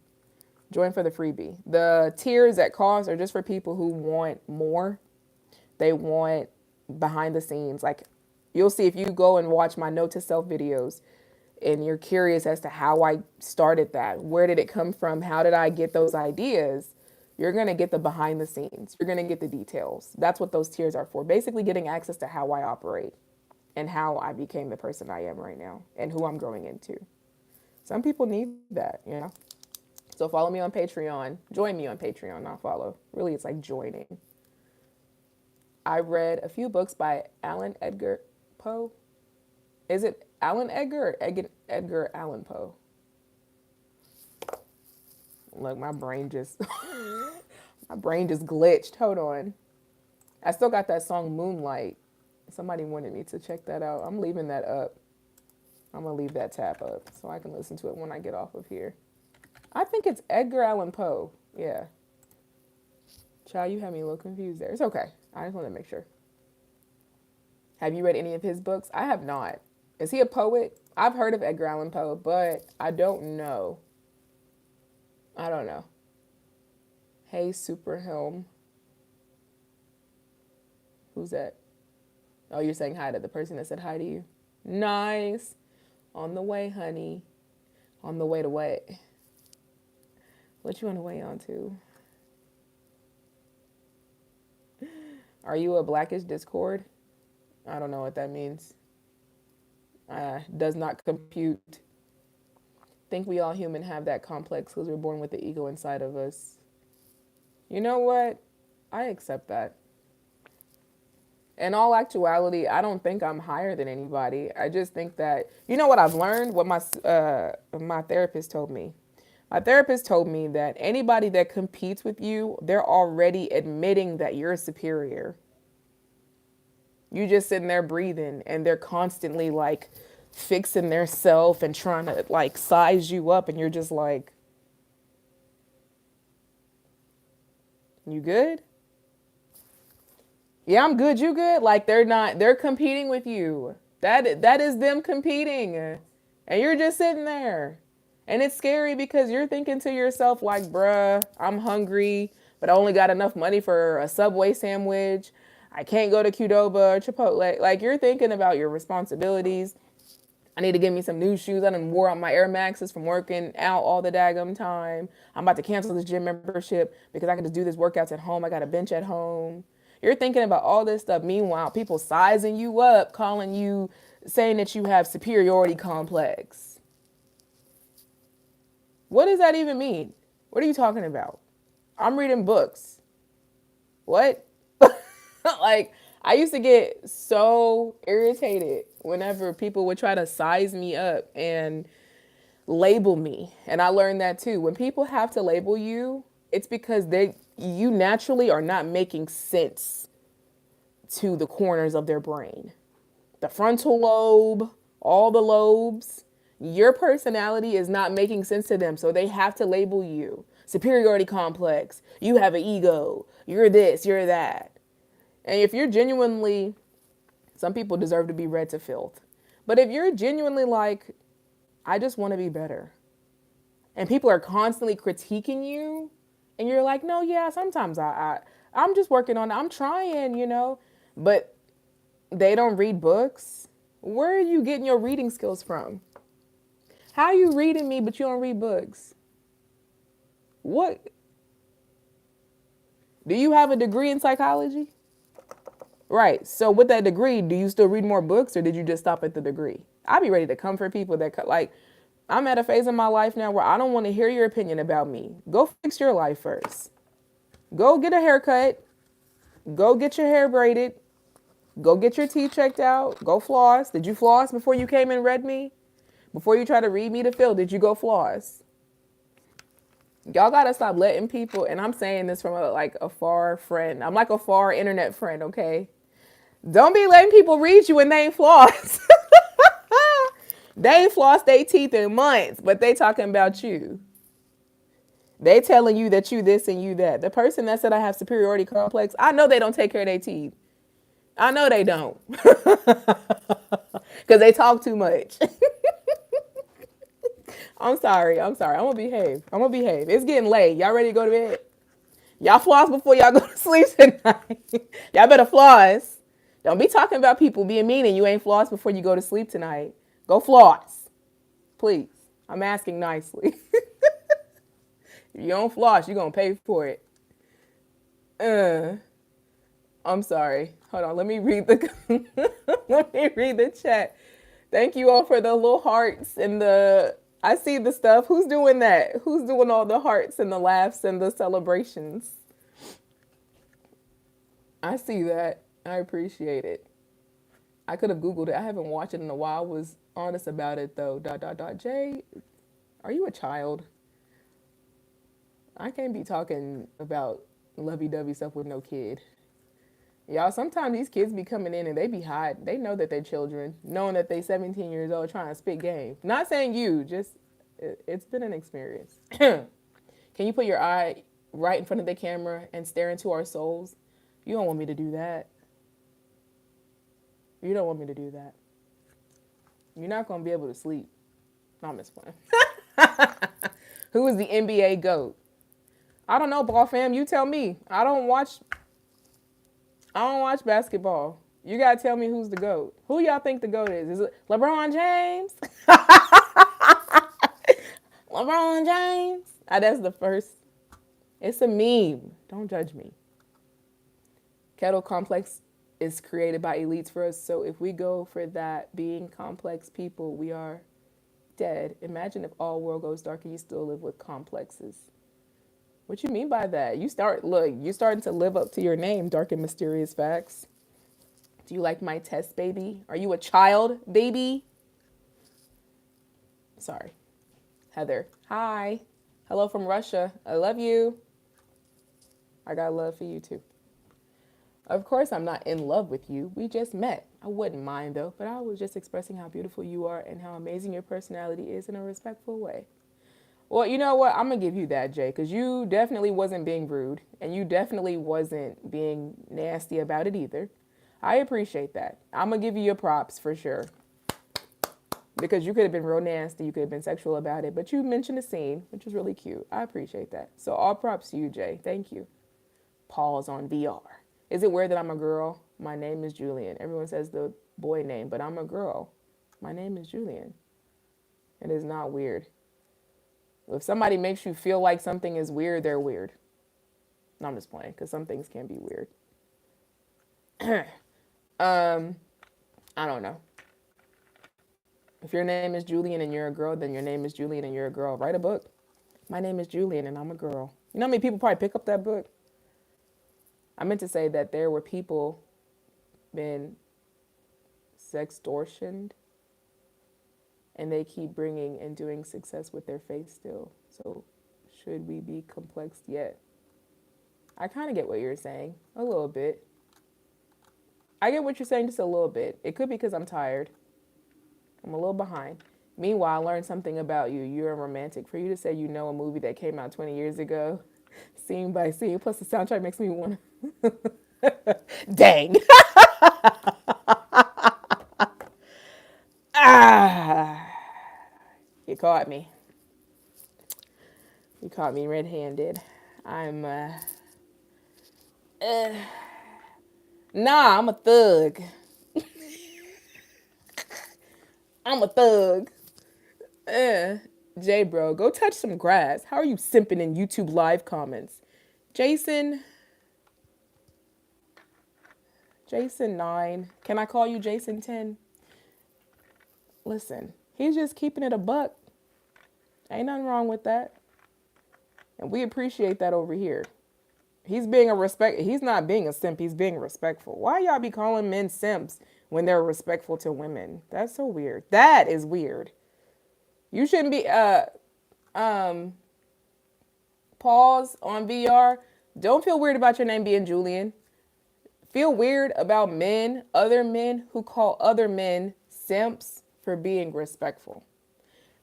Join for the freebie. The tiers at cost are just for people who want more. They want behind the scenes. Like you'll see if you go and watch my note to self videos and you're curious as to how I started that. Where did it come from? How did I get those ideas? You're going to get the behind the scenes. You're going to get the details. That's what those tiers are for. Basically getting access to how I operate and how I became the person I am right now and who I'm growing into. Some people need that, you know? So follow me on Patreon. Join me on Patreon, not follow. Really, it's like joining. I read a few books by Alan Edgar Poe. Is it Alan Edgar or Edgar Allan Poe? Look, my brain just glitched. Hold on. I still got that song Moonlight. Somebody wanted me to check that out. I'm leaving that up. I'm going to leave that tab up so I can listen to it when I get off of here. I think it's Edgar Allan Poe. Yeah. Child, you had me a little confused there. It's okay. I just want to make sure. Have you read any of his books? I have not. Is he a poet? I've heard of Edgar Allan Poe, but I don't know. I don't know. Hey, Super Helm. Who's that? Oh, you're saying hi to the person that said hi to you. Nice. On the way, honey. On the way to what? What you on the way on to? Are you a Blackish Discord? I don't know what that means. Does not compute. Think we all human have that complex because we're born with the ego inside of us. You know what? I accept that. In all actuality, I don't think I'm higher than anybody. I just think that, you know what I've learned? What my therapist told me. My therapist told me that anybody that competes with you, they're already admitting that you're superior. You just sitting there breathing and they're constantly like fixing their self and trying to like size you up and you're just like, you good? Yeah, I'm good. You good? Like they're competing with you. That is them competing. And you're just sitting there. And it's scary because you're thinking to yourself like, bruh, I'm hungry, but I only got enough money for a Subway sandwich. I can't go to Qdoba or Chipotle. Like you're thinking about your responsibilities. I need to get me some new shoes. I done wore out my Air Maxes from working out all the daggum time. I'm about to cancel this gym membership because I can just do this workouts at home. I got a bench at home. You're thinking about all this stuff. Meanwhile, people sizing you up, calling you, saying that you have superiority complex. What does that even mean? What are you talking about? I'm reading books. What? Like, I used to get so irritated whenever people would try to size me up and label me. And I learned that too. When people have to label you, it's because you naturally are not making sense to the corners of their brain. The frontal lobe, all the lobes, your personality is not making sense to them. So they have to label you. Superiority complex. You have an ego. You're this, you're that. And if you're genuinely, some people deserve to be read to filth. But if you're genuinely like, I just want to be better. and people are constantly critiquing you, and you're like, no, yeah, sometimes I'm just working on it. I'm trying, but they don't read books. Where are you getting your reading skills from? How are you reading me, but you don't read books? What? Do you have a degree in psychology? Right. So with that degree, do you still read more books, or did you just stop at the degree? I'd be ready to comfort people like, I'm at a phase in my life now where I don't want to hear your opinion about me. Go fix your life first. Go get a haircut. Go get your hair braided. Go get your teeth checked out. Go floss. Did you floss before you came and read me? Before you try to read me to Phil, did you go floss? Y'all gotta stop letting people, and I'm saying this from a far friend. I'm like a far internet friend, okay? Don't be letting people read you and they ain't floss. They ain't flossed their teeth in months, but they talking about you. They telling you that you this and you that. The person that said I have superiority complex, I know they don't take care of their teeth. I know they don't. Because they talk too much. I'm sorry. I'm gonna behave. It's getting late. Y'all ready to go to bed? Y'all floss before y'all go to sleep tonight. Y'all better floss. Don't be talking about people being mean and you ain't floss before you go to sleep tonight. Go floss. Please. I'm asking nicely. If you don't floss, you're gonna pay for it. I'm sorry. Hold on. Let me read the chat. Thank you all for the little hearts and I see the stuff. Who's doing that? Who's doing all the hearts and the laughs and the celebrations? I see that. I appreciate it. I could have Googled it. I haven't watched it in a while. I was honest about it though. ... Jay, are you a child? I can't be talking about lovey-dovey stuff with no kid. Y'all, sometimes these kids be coming in and they be hiding. They know that they're children, knowing that they 17 years old trying to spit game. Not saying you, just it's been an experience. Can you put your eye right in front of the camera and stare into our souls? You don't want me to do that. You don't want me to do that. You're not going to be able to sleep. No, I'm just playing. Who is the NBA GOAT? I don't know, ball fam. You tell me. I don't watch basketball. You got to tell me who's the GOAT. Who y'all think the GOAT is? Is it LeBron James? LeBron James? That's the first. It's a meme. Don't judge me. Kettle complex is created by elites for us. So if we go for that being complex people, we are dead. Imagine if all world goes dark and you still live with complexes. What you mean by that? You're starting to live up to your name, Dark and Mysterious Facts. Do you like my test, baby? Are you a child, baby? Sorry. Heather. Hi. Hello from Russia. I love you. I got love for you too. Of course, I'm not in love with you. We just met. I wouldn't mind though, but I was just expressing how beautiful you are and how amazing your personality is in a respectful way. Well, you know what? I'm going to give you that, Jay, because you definitely wasn't being rude and you definitely wasn't being nasty about it either. I appreciate that. I'm going to give you your props for sure. Because you could have been real nasty. You could have been sexual about it. But you mentioned a scene, which was really cute. I appreciate that. So all props to you, Jay. Thank you. Pause on VR. Is it weird that I'm a girl? My name is Julian. Everyone says the boy name, but I'm a girl. My name is Julian. It is not weird. If somebody makes you feel like something is weird, they're weird. No, I'm just playing, because some things can be weird. I don't know. If your name is Julian and you're a girl, then your name is Julian and you're a girl. Write a book. My name is Julian and I'm a girl. You know how many people probably pick up that book? I meant to say that there were people been sextortioned and they keep bringing and doing success with their face still. So should we be complexed yet? I kind of get what you're saying, a little bit. I get what you're saying just a little bit. It could be because I'm tired. I'm a little behind. Meanwhile, I learned something about you. You're a romantic. For you to say you know a movie that came out 20 years ago, scene by scene, plus the soundtrack makes me want to... Dang. You caught me. You caught me red-handed. I'm, nah, I'm a thug. I'm a thug. J bro, go touch some grass. How are you simping in YouTube live comments? Jason, Jason 9. Can I call you Jason 10? Listen, he's just keeping it a buck. Ain't nothing wrong with that. And we appreciate that over here. He's not being a simp, he's being respectful. Why y'all be calling men simps when they're respectful to women? That's so weird. That is weird. You shouldn't be pause on VR. Don't feel weird about your name being Julian. Feel weird about other men who call other men simps for being respectful.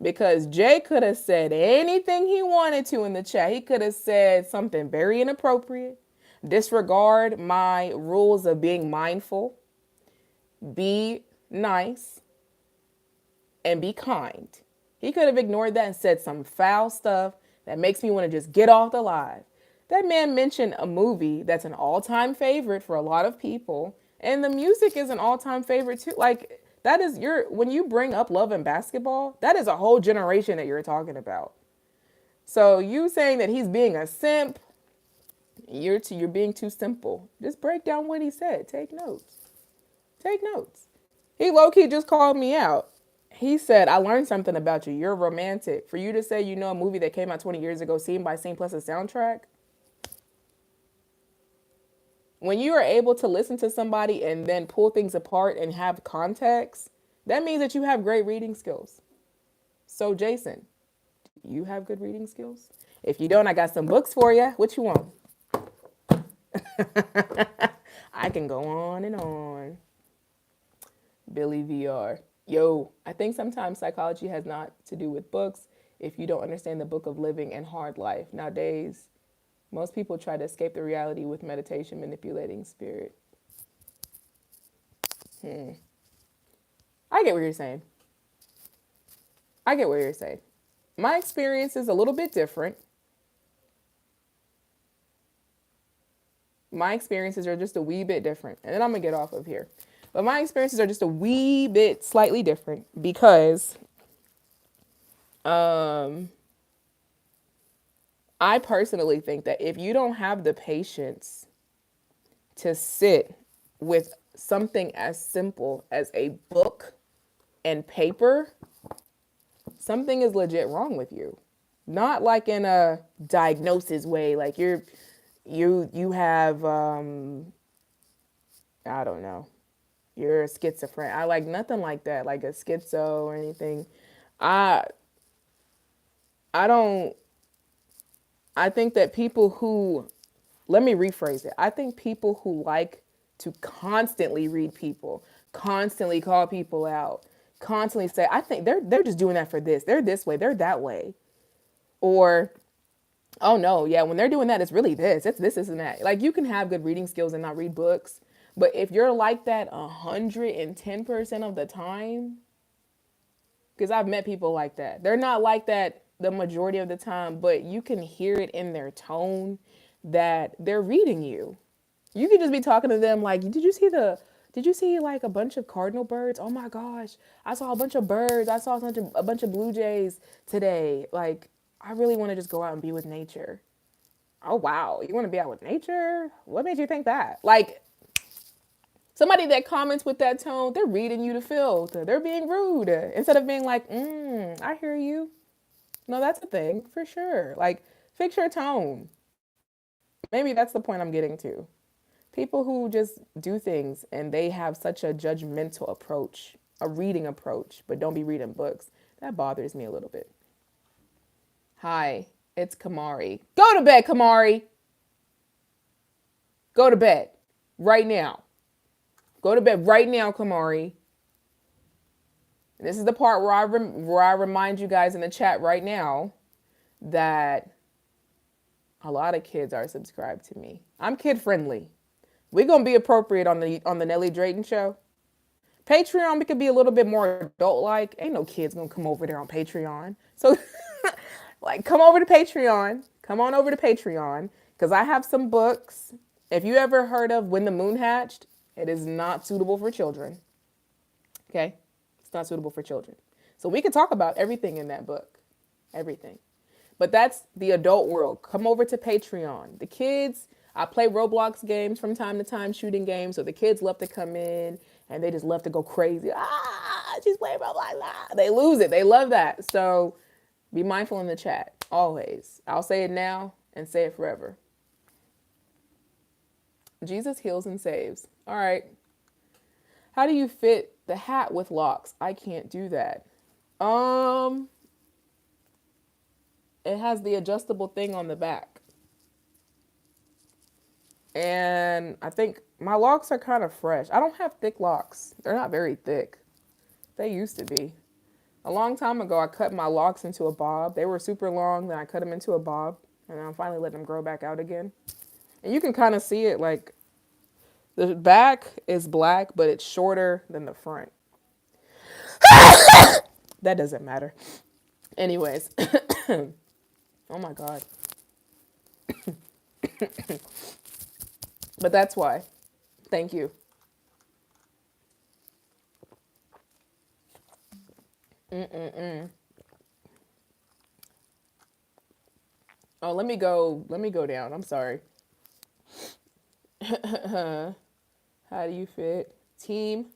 Because Jay could have said anything he wanted to in the chat. He could have said something very inappropriate, disregard my rules of being mindful, be nice, and be kind. He could have ignored that and said some foul stuff that makes me want to just get off the live. That man mentioned a movie that's an all-time favorite for a lot of people, and the music is an all-time favorite too. Like, that is when you bring up Love and Basketball, that is a whole generation that you're talking about. So you saying that he's being a simp, you're being too simple. Just break down what he said. Take notes. Take notes. He low-key just called me out. He said, I learned something about you. You're romantic. For you to say you know a movie that came out 20 years ago, scene by scene plus a soundtrack. When you are able to listen to somebody and then pull things apart and have context, that means that you have great reading skills. So, Jason, you have good reading skills? If you don't, I got some books for you. What you want? I can go on and on. Billy VR. Yo, I think sometimes psychology has not to do with books if you don't understand the book of living and hard life. Nowadays, most people try to escape the reality with meditation, manipulating spirit. I get what you're saying. My experience is a little bit different. My experiences are just a wee bit different. And then I'm going to get off of here. But my experiences are just a wee bit slightly different because I personally think that if you don't have the patience to sit with something as simple as a book and paper, something is legit wrong with you. Not like in a diagnosis way, like you have I don't know, you're a schizophrenic. I like nothing like that, like a schizo or anything. I don't. I think that people who, let me rephrase it. I think people who like to constantly read people, constantly call people out, constantly say, I think they're just doing that for this. They're this way. They're that way. Or, oh no, yeah, when they're doing that, it's really this. It's this, and that. Like, you can have good reading skills and not read books. But if you're like that 110% of the time, because I've met people like that. They're not like that the majority of the time, but you can hear it in their tone that they're reading you. You could just be talking to them like, did you see like a bunch of cardinal birds? Oh my gosh, I saw a bunch of birds. I saw a bunch of blue jays today. Like, I really want to just go out and be with nature. Oh wow, you want to be out with nature? What made you think that? Like, somebody that comments with that tone, they're reading you to filth. They're being rude. Instead of being like, I hear you. No, that's a thing for sure. Like, fix your tone. Maybe that's the point I'm getting to. People who just do things and they have such a judgmental approach, a reading approach, but don't be reading books. That bothers me a little bit. Hi, it's Kamari. Go to bed, Kamari. Go to bed right now. Go to bed right now, Kamari. And this is the part where I remind you guys in the chat right now that a lot of kids are subscribed to me. I'm kid friendly. We're gonna be appropriate on the Nelly Drayton show. Patreon, we could be a little bit more adult like. Ain't no kids gonna come over there on Patreon. So like, come over to Patreon. Come on over to Patreon because I have some books. If you ever heard of When the Moon Hatched, it is not suitable for children. Okay? It's not suitable for children. So we could talk about everything in that book. Everything. But that's the adult world. Come over to Patreon. The kids, I play Roblox games from time to time, shooting games. So the kids love to come in and they just love to go crazy. She's playing Roblox. They lose it. They love that. So be mindful in the chat. Always. I'll say it now and say it forever. Jesus heals and saves. All right. How do you fit the hat with locks? I can't do that. It has the adjustable thing on the back. And I think my locks are kind of fresh. I don't have thick locks. They're not very thick. They used to be. A long time ago, I cut my locks into a bob. They were super long, then I cut them into a bob. And I'm finally letting them grow back out again. And you can kind of see it, like, the back is black, but it's shorter than the front. That doesn't matter. Anyways. Oh my God. But that's why. Thank you. Oh, let me go down. I'm sorry. How do you fit? Team.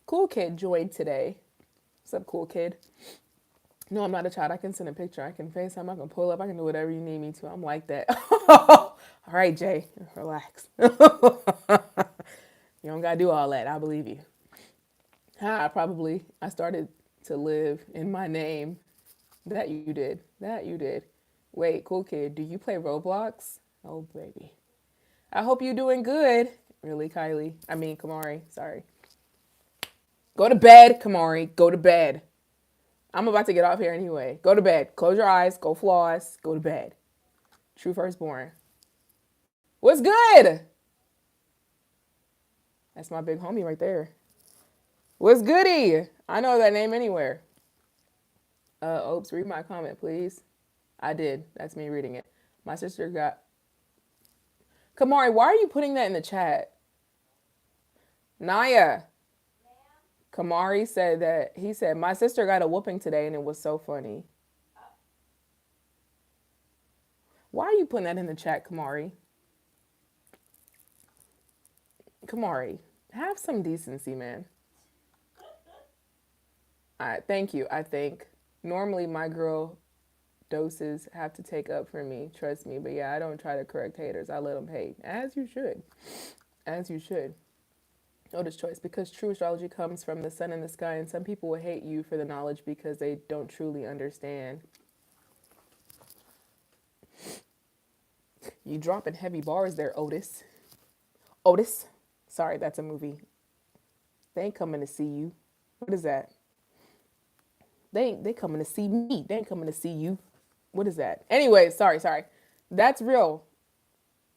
Cool Kid joined today. What's up, Cool Kid? No, I'm not a child. I can send a picture. I can FaceTime. I can pull up. I can do whatever you need me to. I'm like that. All right, Jay. Relax. You don't got to do all that. I believe you. I started to live in my name. That you did. Wait, Cool Kid, do you play Roblox? Oh, baby. I hope you're doing good. Really, Kamari. Sorry. Go to bed, Kamari. Go to bed. I'm about to get off here anyway. Go to bed. Close your eyes. Go floss. Go to bed. True firstborn. What's good? That's my big homie right there. What's goody? I know that name anywhere. Oops, read my comment, please. I did. That's me reading it. My sister got... Kamari, why are you putting that in the chat? Naya. Kamari said that, he said, my sister got a whooping today and it was so funny. Why are you putting that in the chat, Kamari? Kamari, have some decency, man. All right, thank you, I think. Normally my girl doses have to take up for me, trust me. But yeah, I don't try to correct haters. I let them hate, as you should. As you should. Notice choice, because true astrology comes from the sun in the sky, and some people will hate you for the knowledge because they don't truly understand. You dropping heavy bars there, Otis. Otis? Sorry, that's a movie. They ain't coming to see you. What is that? They coming to see me. They ain't coming to see you. What is that? Anyway, sorry. That's real.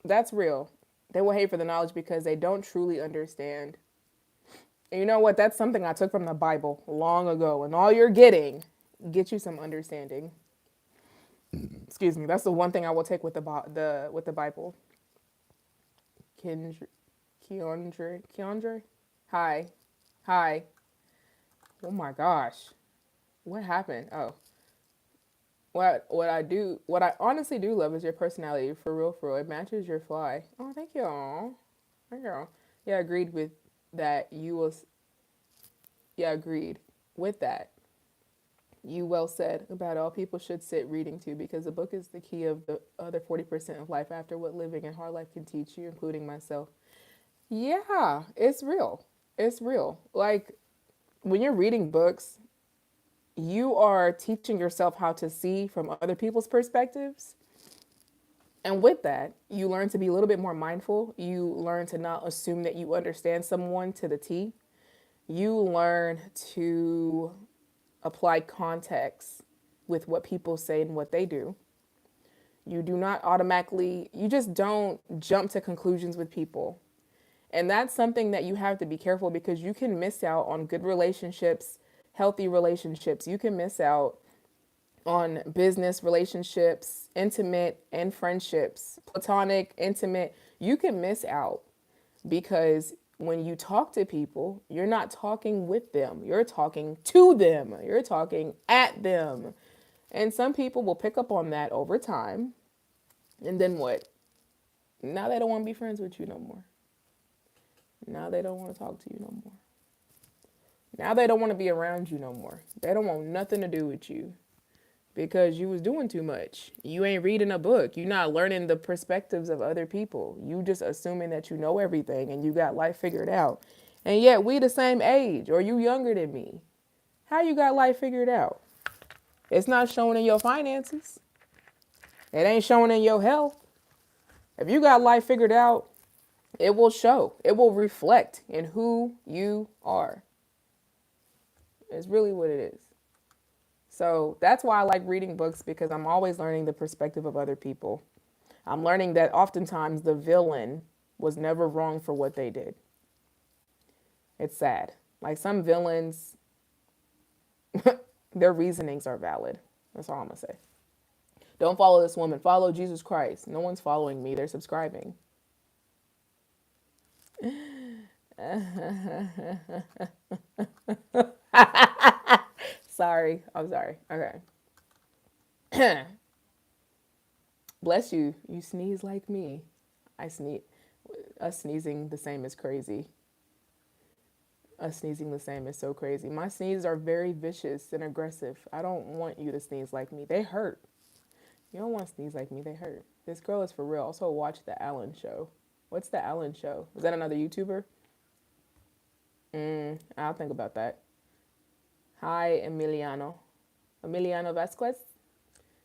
That's real. They will hate for the knowledge because they don't truly understand. And you know what? That's something I took from the Bible long ago. And all you're getting, get you some understanding. Excuse me. That's the one thing I will take with the Bible. Keandre? Hi. Oh my gosh. What happened? Oh. What I honestly do love is your personality. For real. It matches your fly. Oh, thank you. Thank you. Yeah, agreed with that. Agreed with that. You well said about all people should sit reading to, because the book is the key of the other 40% of life after what living in hard life can teach you, including myself. Yeah, it's real. It's real. Like, when you're reading books, you are teaching yourself how to see from other people's perspectives. And with that, you learn to be a little bit more mindful. You learn to not assume that you understand someone to the T. You learn to apply context with what people say and what they do. You do not you just don't jump to conclusions with people. And that's something that you have to be careful, because you can miss out on good relationships, healthy relationships. You can miss out on business relationships, intimate and friendships, platonic, intimate, you can miss out because when you talk to people, you're not talking with them, you're talking to them, you're talking at them. And some people will pick up on that over time. And then what? Now they don't want to be friends with you no more. Now they don't want to talk to you no more. Now they don't want to be around you no more. They don't want nothing to do with you because you was doing too much. You ain't reading a book. You're not learning the perspectives of other people. You just assuming that you know everything and you got life figured out. And yet we the same age or you younger than me. How you got life figured out? It's not showing in your finances. It ain't showing in your health. If you got life figured out, it will show. It will reflect in who you are. It's really what it is. So that's why I like reading books because I'm always learning the perspective of other people. I'm learning that oftentimes the villain was never wrong for what they did. It's sad. Like some villains, their reasonings are valid. That's all I'm going to say. Don't follow this woman. Follow Jesus Christ. No one's following me. They're subscribing. Sorry. I'm sorry. Okay. Bless you. You sneeze like me. I sneeze. Us sneezing the same is crazy. Us sneezing the same is so crazy. My sneezes are very vicious and aggressive. I don't want you to sneeze like me. They hurt. You don't want to sneeze like me. They hurt. This girl is for real. Also watch the Allen Show. What's the Allen Show? Is that another YouTuber? I'll think about that. Hi, Emiliano. Emiliano Vasquez.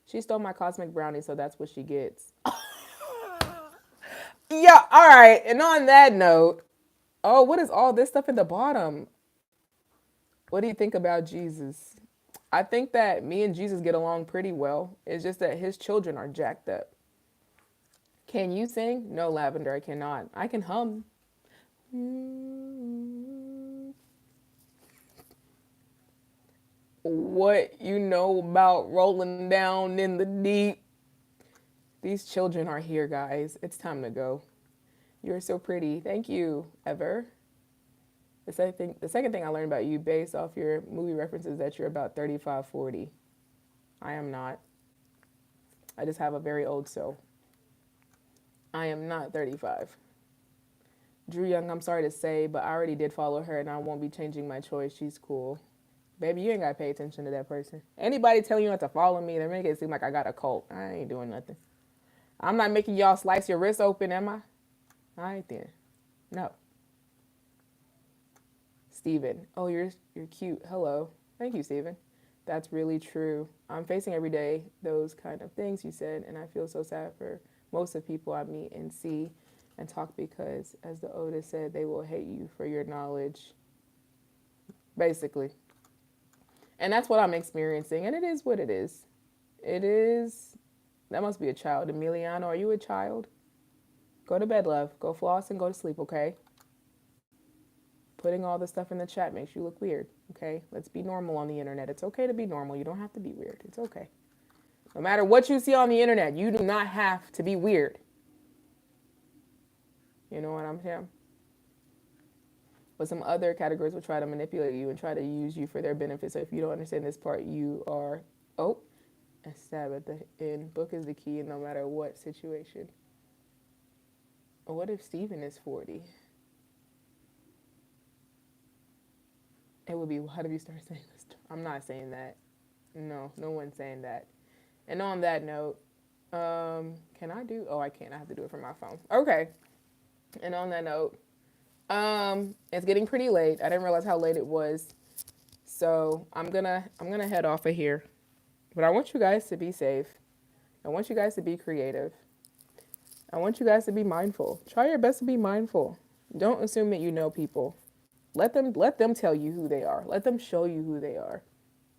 She stole my cosmic brownie, so that's what she gets. Yeah, all right. And on that note, oh, what is all this stuff at the bottom? What do you think about Jesus? I think that me and Jesus get along pretty well. It's just that his children are jacked up. Can you sing? No, Lavender, I cannot. I can hum. What you know about rolling down in the deep? These children are here, guys. It's time to go. You're so pretty. Thank you, Ever. The second thing I learned about you based off your movie references that you're about 35, 40. I am not. I just have a very old soul. I am not 35. Drew Young, I'm sorry to say, but I already did follow her and I won't be changing my choice. She's cool. Baby, you ain't got to pay attention to that person. Anybody telling you not to follow me, they make it seem like I got a cult. I ain't doing nothing. I'm not making y'all slice your wrist open, am I? All right then. No. Steven. Oh, you're cute. Hello. Thank you, Steven. That's really true. I'm facing every day those kind of things you said, and I feel so sad for most of people I meet and see and talk because, as the Otis said, they will hate you for your knowledge. Basically. And that's what I'm experiencing, and it is what it is. It is. That must be a child. Emiliano, are you a child? Go to bed, love. Go floss and go to sleep, okay? Putting all this stuff in the chat makes you look weird, okay? Let's be normal on the internet. It's okay to be normal. You don't have to be weird. It's okay. No matter what you see on the internet, you do not have to be weird. You know what I'm saying? But some other categories will try to manipulate you and try to use you for their benefit. So if you don't understand this part, you are, a stab at the end. Book is the key in no matter what situation. What if Steven is 40? It would be, how do you start saying this? I'm not saying that. No one's saying that. And on that note, can I do? Oh, I can't. I have to do it from my phone. Okay. And on that note, it's getting pretty late. I didn't realize how late it was. So I'm gonna head off of here. But I want you guys to be safe. I want you guys to be creative. I want you guys to be mindful. Try your best to be mindful. Don't assume that you know people. Let them tell you who they are. Let them show you who they are.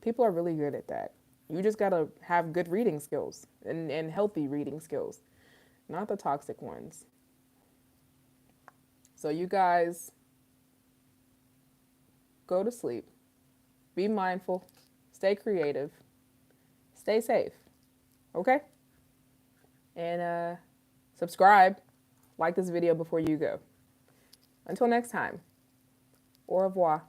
People are really good at that. You just gotta have good reading skills and healthy reading skills, not the toxic ones. So you guys go to sleep. Be mindful. Stay creative. stay safe. Okay? And subscribe, like this video before you go. Until next time, au revoir.